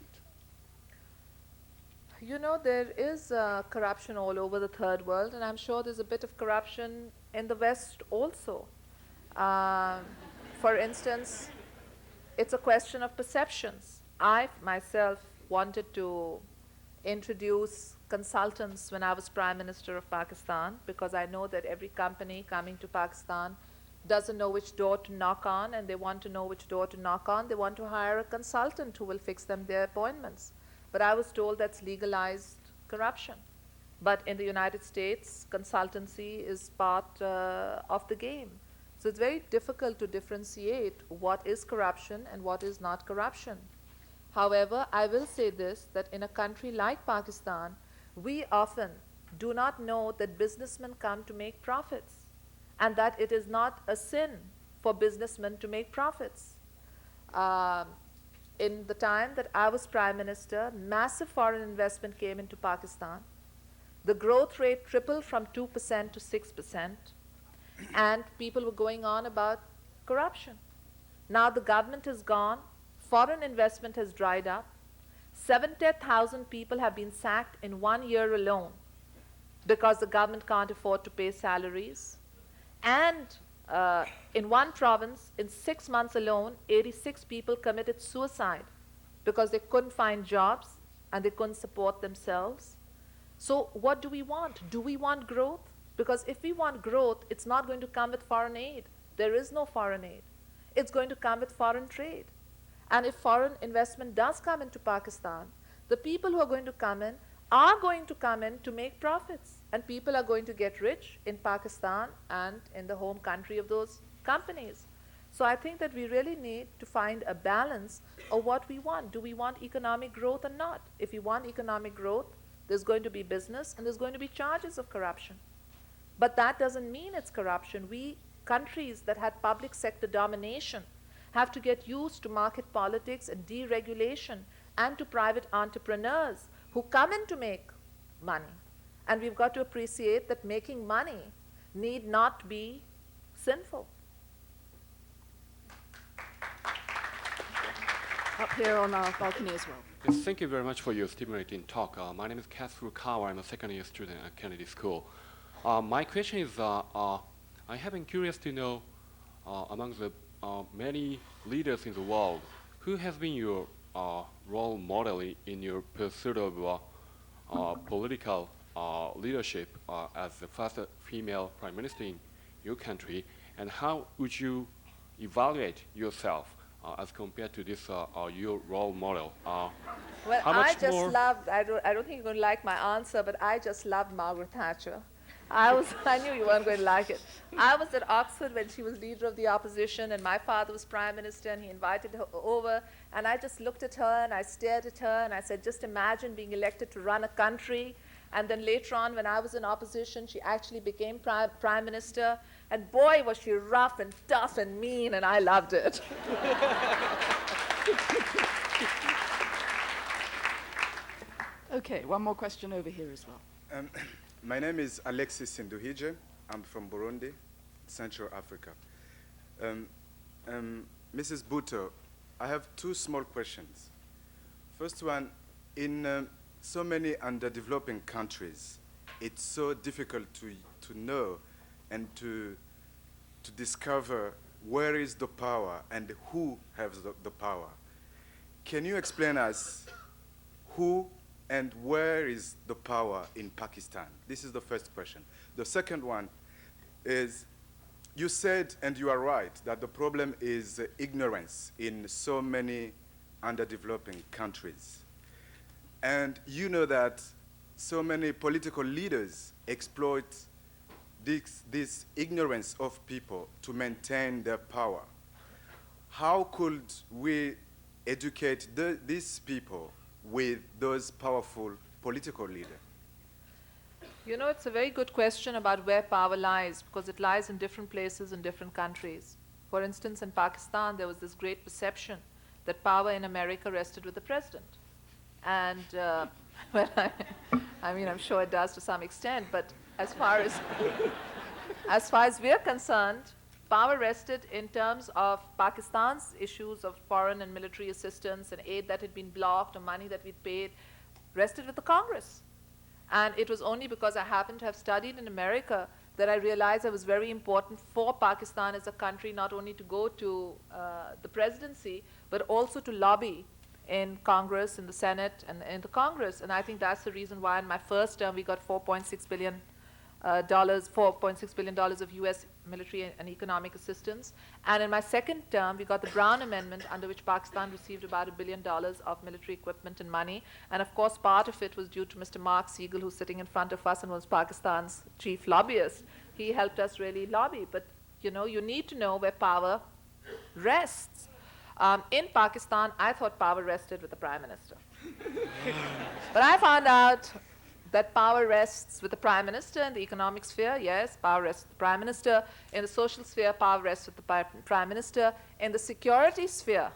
You know, there is corruption all over the third world, and I'm sure there's a bit of corruption in the West also. Um, for instance, it's a question of perceptions. I myself wanted to introduce consultants when I was Prime Minister of Pakistan, because I know that every company coming to Pakistan doesn't know which door to knock on, and they want to know which door to knock on. They want to hire a consultant who will fix them their appointments. But I was told that's legalized corruption. But in the United States, consultancy is part of the game. So it's very difficult to differentiate what is corruption and what is not corruption. However, I will say this, that in a country like Pakistan, we often do not know that businessmen come to make profits, and that it is not a sin for businessmen to make profits. In the time that I was Prime Minister, massive foreign investment came into Pakistan. The growth rate tripled from 2% to 6%, and people were going on about corruption. Now the government is gone, foreign investment has dried up, 70,000 people have been sacked in 1 year alone because the government can't afford to pay salaries. And in one province, in 6 months alone, 86 people committed suicide because they couldn't find jobs and they couldn't support themselves. So what do we want? Do we want growth? Because if we want growth, it's not going to come with foreign aid. There is no foreign aid. It's going to come with foreign trade. And if foreign investment does come into Pakistan, the people who are going to come in are going to come in to make profits. And people are going to get rich in Pakistan and in the home country of those companies. So I think that we really need to find a balance of what we want. Do we want economic growth or not? If we want economic growth, there's going to be business and there's going to be charges of corruption. But that doesn't mean it's corruption. We, countries that had public sector domination, have to get used to market politics and deregulation and to private entrepreneurs who come in to make money. And we've got to appreciate that making money need not be sinful. Up here on our balcony as well. Yes, thank you very much for your stimulating talk. My name is Katsuro Kawa. I'm a second-year student at Kennedy School. My question is, I have been curious to know, among the many leaders in the world, who has been your role model in your pursuit of political leadership as the first female prime minister in your country, and how would you evaluate yourself as compared to this your role model? Well, how I much just more loved, I don't think you're going to like my answer, but I just loved Margaret Thatcher. I knew you weren't going to like it. I was at Oxford when she was leader of the opposition, and my father was prime minister, and he invited her over, and I just looked at her, and I stared at her, and I said, just imagine being elected to run a country. And then later on, when I was in opposition, she actually became prime minister, and boy, was she rough and tough and mean, and I loved it. Okay, one more question over here as well. My name is Alexis Sinduhije. I'm from Burundi, Central Africa. Mrs. Bhutto, I have two small questions. First one, in so many underdeveloping countries, it's so difficult to know and to discover where is the power and who has the power. Can you explain us who and where is the power in Pakistan? This is the first question. The second one is, you said, and you are right, that the problem is ignorance in so many underdeveloping countries. And you know that so many political leaders exploit this ignorance of people to maintain their power. How could we educate these people with those powerful political leaders? You know, it's a very good question about where power lies, because it lies in different places in different countries. For instance, in Pakistan, there was this great perception that power in America rested with the president. And well, I mean, I'm sure it does to some extent, but as far as we're concerned, power rested in terms of Pakistan's issues of foreign and military assistance and aid that had been blocked or money that we'd paid. rested with the Congress. And it was only because I happened to have studied in America that I realized it was very important for Pakistan as a country not only to go to the presidency, but also to lobby in Congress, in the Senate, and in the Congress. And I think that's the reason why in my first term we got $4.6 billion of US military and economic assistance. And in my second term, we got the Brown Amendment, under which Pakistan received about $1 billion of military equipment and money. And of course, part of it was due to Mr. Mark Siegel, who's sitting in front of us and was Pakistan's chief lobbyist. He helped us really lobby. But you need to know where power rests. In Pakistan, I thought power rested with the Prime Minister. But I found out that power rests with the Prime Minister in the economic sphere. Yes, power rests with the Prime Minister. In the social sphere, power rests with the Prime Minister. In the security sphere,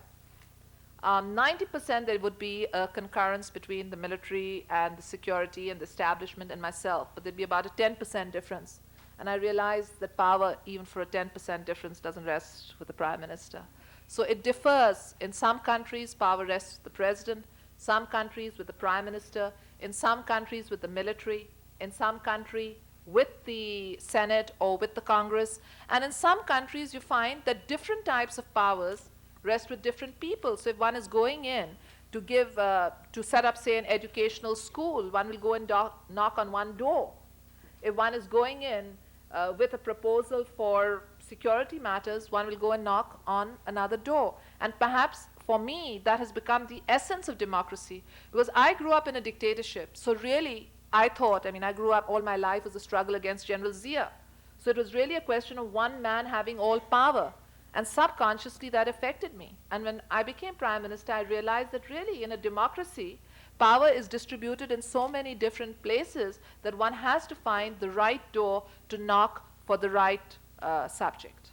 90% there would be a concurrence between the military and the security and the establishment and myself, but there'd be about a 10% difference. And I realized that power, even for a 10% difference, doesn't rest with the Prime Minister. So it differs. In some countries, power rests with the president, some countries with the Prime Minister, in some countries with the military, in some country with the Senate or with the Congress. And in some countries, you find that different types of powers rest with different people. So if one is going in to to set up, say, an educational school, one will go and knock on one door. If one is going in with a proposal for security matters, one will go and knock on another door. And perhaps for me, that has become the essence of democracy, because I grew up in a dictatorship. So really, I grew up all my life as a struggle against General Zia. So it was really a question of one man having all power. And subconsciously, that affected me. And when I became Prime Minister, I realized that really, in a democracy, power is distributed in so many different places that one has to find the right door to knock for the right subject.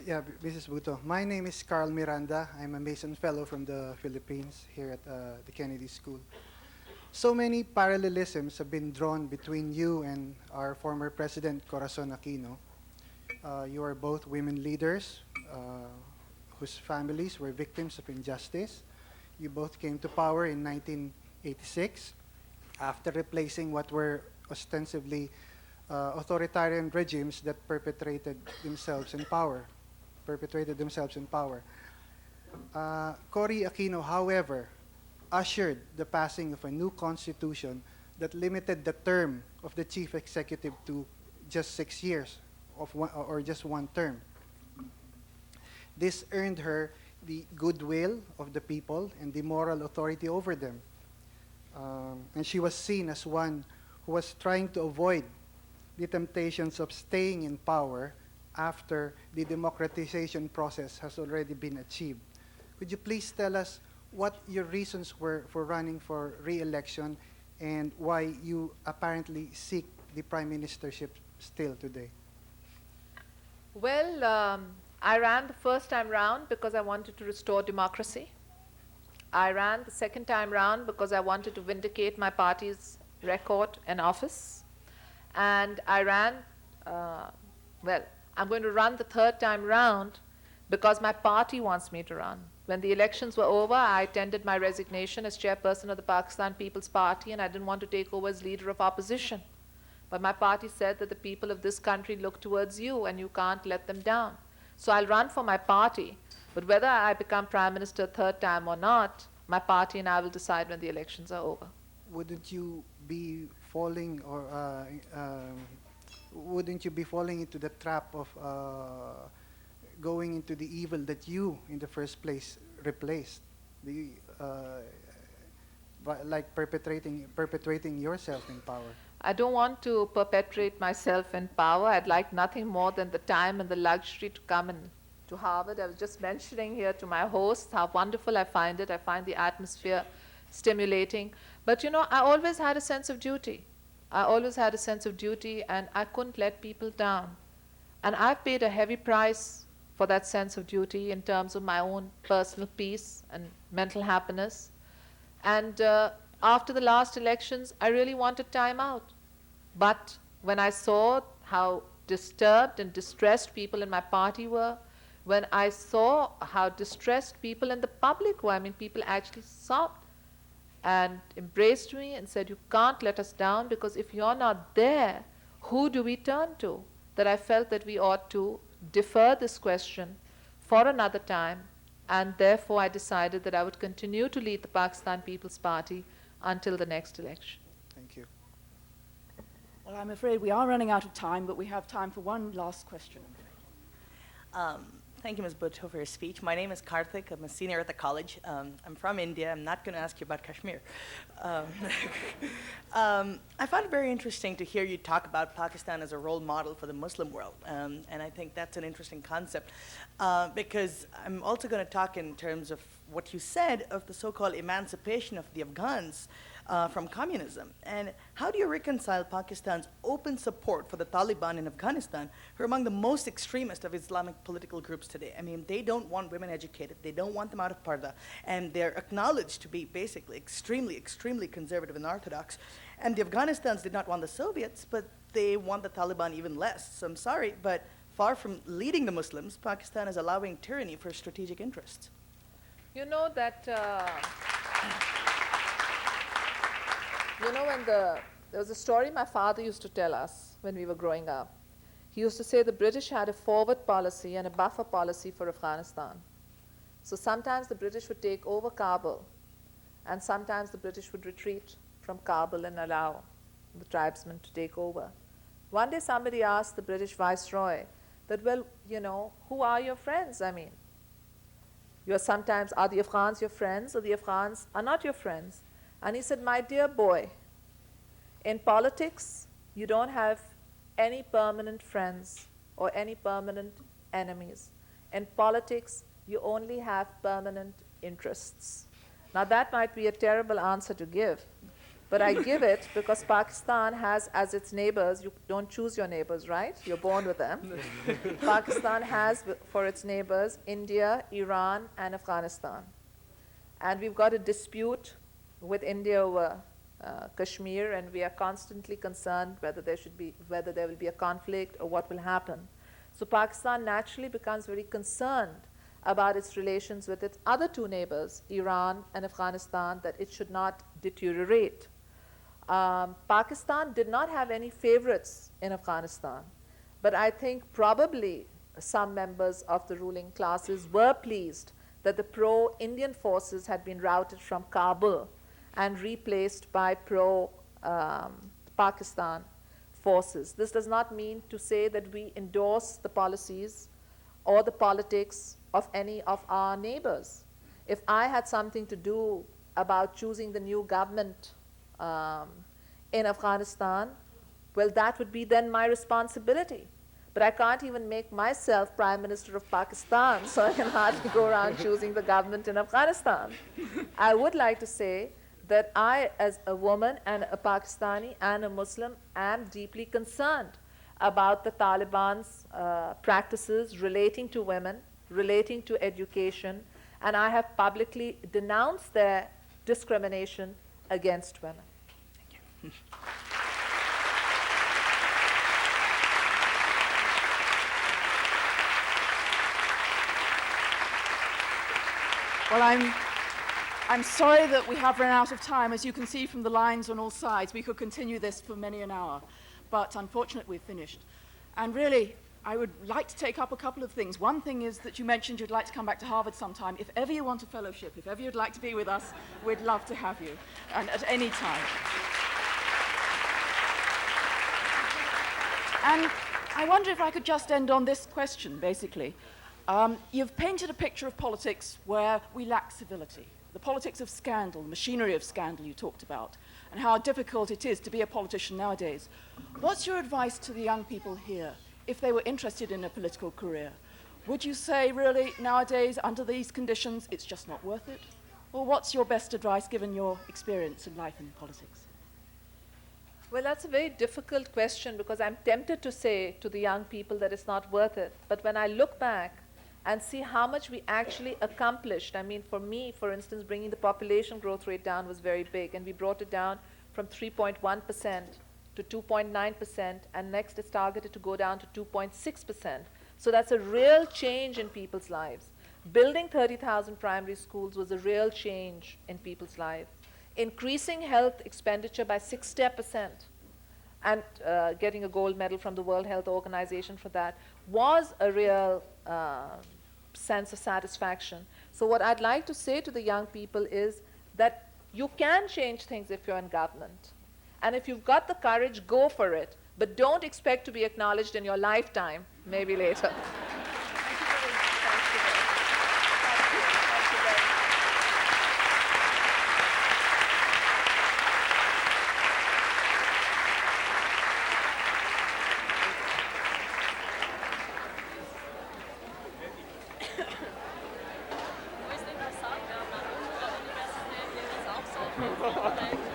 Yeah, Mrs. Bhutto. My name is Carl Miranda. I'm a Mason Fellow from the Philippines here at the Kennedy School. So many parallelisms have been drawn between you and our former President Corazon Aquino. You are both women leaders whose families were victims of injustice. You both came to power in 1986 after replacing what were ostensibly authoritarian regimes that perpetrated themselves in power. Cory Aquino, however, ushered the passing of a new constitution that limited the term of the chief executive to just 6 years, or just one term. This earned her the goodwill of the people and the moral authority over them. And she was seen as one who was trying to avoid the temptations of staying in power after the democratization process has already been achieved. Could you please tell us what your reasons were for running for re-election and why you apparently seek the prime ministership still today? Well, I ran the first time round because I wanted to restore democracy. I ran the second time round because I wanted to vindicate my party's record and office. And I ran, I'm going to run the third time round because my party wants me to run. When the elections were over, I tendered my resignation as chairperson of the Pakistan People's Party, and I didn't want to take over as leader of opposition. But my party said that the people of this country look towards you and you can't let them down. So I'll run for my party, but whether I become prime minister third time or not, my party and I will decide when the elections are over. Wouldn't you be falling into the trap of going into the evil that you, in the first place, replaced, like perpetrating yourself in power? I don't want to perpetuate myself in power. I'd like nothing more than the time and the luxury to come to Harvard. I was just mentioning here to my host how wonderful I find it. I find the atmosphere stimulating. But I always had a sense of duty. And I couldn't let people down. And I've paid a heavy price for that sense of duty in terms of my own personal peace and mental happiness. And after the last elections, I really wanted time out. But when I saw how disturbed and distressed people in my party were, when I saw how distressed people in the public were. I mean, people actually sobbed and embraced me and said, you can't let us down, because if you're not there, who do we turn to? That I felt that we ought to defer this question for another time, and therefore I decided that I would continue to lead the Pakistan People's Party until the next election. Thank you. Well, I'm afraid we are running out of time, but we have time for one last question. Thank you, Ms. Bhutto, for your speech. My name is Karthik. I'm a senior at the college. I'm from India. I'm not going to ask you about Kashmir. I found it very interesting to hear you talk about Pakistan as a role model for the Muslim world. And I think that's an interesting concept because I'm also going to talk in terms of what you said of the so-called emancipation of the Afghans from communism. And how do you reconcile Pakistan's open support for the Taliban in Afghanistan, who are among the most extremist of Islamic political groups today? I mean, they don't want women educated. They don't want them out of parda. And they're acknowledged to be basically extremely, extremely conservative and orthodox. And the Afghanistans did not want the Soviets, but they want the Taliban even less. So I'm sorry, but far from leading the Muslims, Pakistan is allowing tyranny for strategic interests. You know that, when there was a story my father used to tell us when we were growing up. He used to say the British had a forward policy and a buffer policy for Afghanistan. So sometimes the British would take over Kabul, and sometimes the British would retreat from Kabul and allow the tribesmen to take over. One day somebody asked the British Viceroy that, well, who are your friends? I mean, are the Afghans your friends, or the Afghans are not your friends? And he said, my dear boy, in politics, you don't have any permanent friends or any permanent enemies. In politics, you only have permanent interests. Now, that might be a terrible answer to give, but I give it because Pakistan has as its neighbors, you don't choose your neighbors, right? You're born with them. Pakistan has for its neighbors India, Iran, and Afghanistan. And we've got a dispute with India over Kashmir, and we are constantly concerned whether there will be a conflict or what will happen. So Pakistan naturally becomes very concerned about its relations with its other two neighbors, Iran and Afghanistan, that it should not deteriorate. Pakistan did not have any favorites in Afghanistan, but I think probably some members of the ruling classes were pleased that the pro-Indian forces had been routed from Kabul and replaced by pro-Pakistan forces. This does not mean to say that we endorse the policies or the politics of any of our neighbors. If I had something to do about choosing the new government in Afghanistan, well, that would be then my responsibility. But I can't even make myself Prime Minister of Pakistan, so I can hardly go around choosing the government in Afghanistan. I would like to say that I, as a woman and a Pakistani and a Muslim, am deeply concerned about the Taliban's practices relating to women, relating to education, and I have publicly denounced their discrimination against women. Thank you. Well, I'm sorry that we have run out of time. As you can see from the lines on all sides, we could continue this for many an hour, but unfortunately we've finished. And really, I would like to take up a couple of things. One thing is that you mentioned you'd like to come back to Harvard sometime. If ever you want a fellowship, if ever you'd like to be with us, we'd love to have you, and at any time. And I wonder if I could just end on this question, basically. You've painted a picture of politics where we lack civility. The politics of scandal, the machinery of scandal you talked about, and how difficult it is to be a politician nowadays. What's your advice to the young people here if they were interested in a political career? Would you say, really, nowadays, under these conditions, it's just not worth it? Or what's your best advice, given your experience in life in politics? Well, that's a very difficult question, because I'm tempted to say to the young people that it's not worth it. But when I look back and see how much we actually accomplished, I mean, for me, for instance, bringing the population growth rate down was very big, and we brought it down from 3.1% to 2.9%, and next it's targeted to go down to 2.6%. So that's a real change in people's lives. Building 30,000 primary schools was a real change in people's lives. Increasing health expenditure by 60% and getting a gold medal from the World Health Organization for that was a real sense of satisfaction. So what I'd like to say to the young people is that you can change things if you're in government. And if you've got the courage, go for it. But don't expect to be acknowledged in your lifetime, maybe later. Thank you.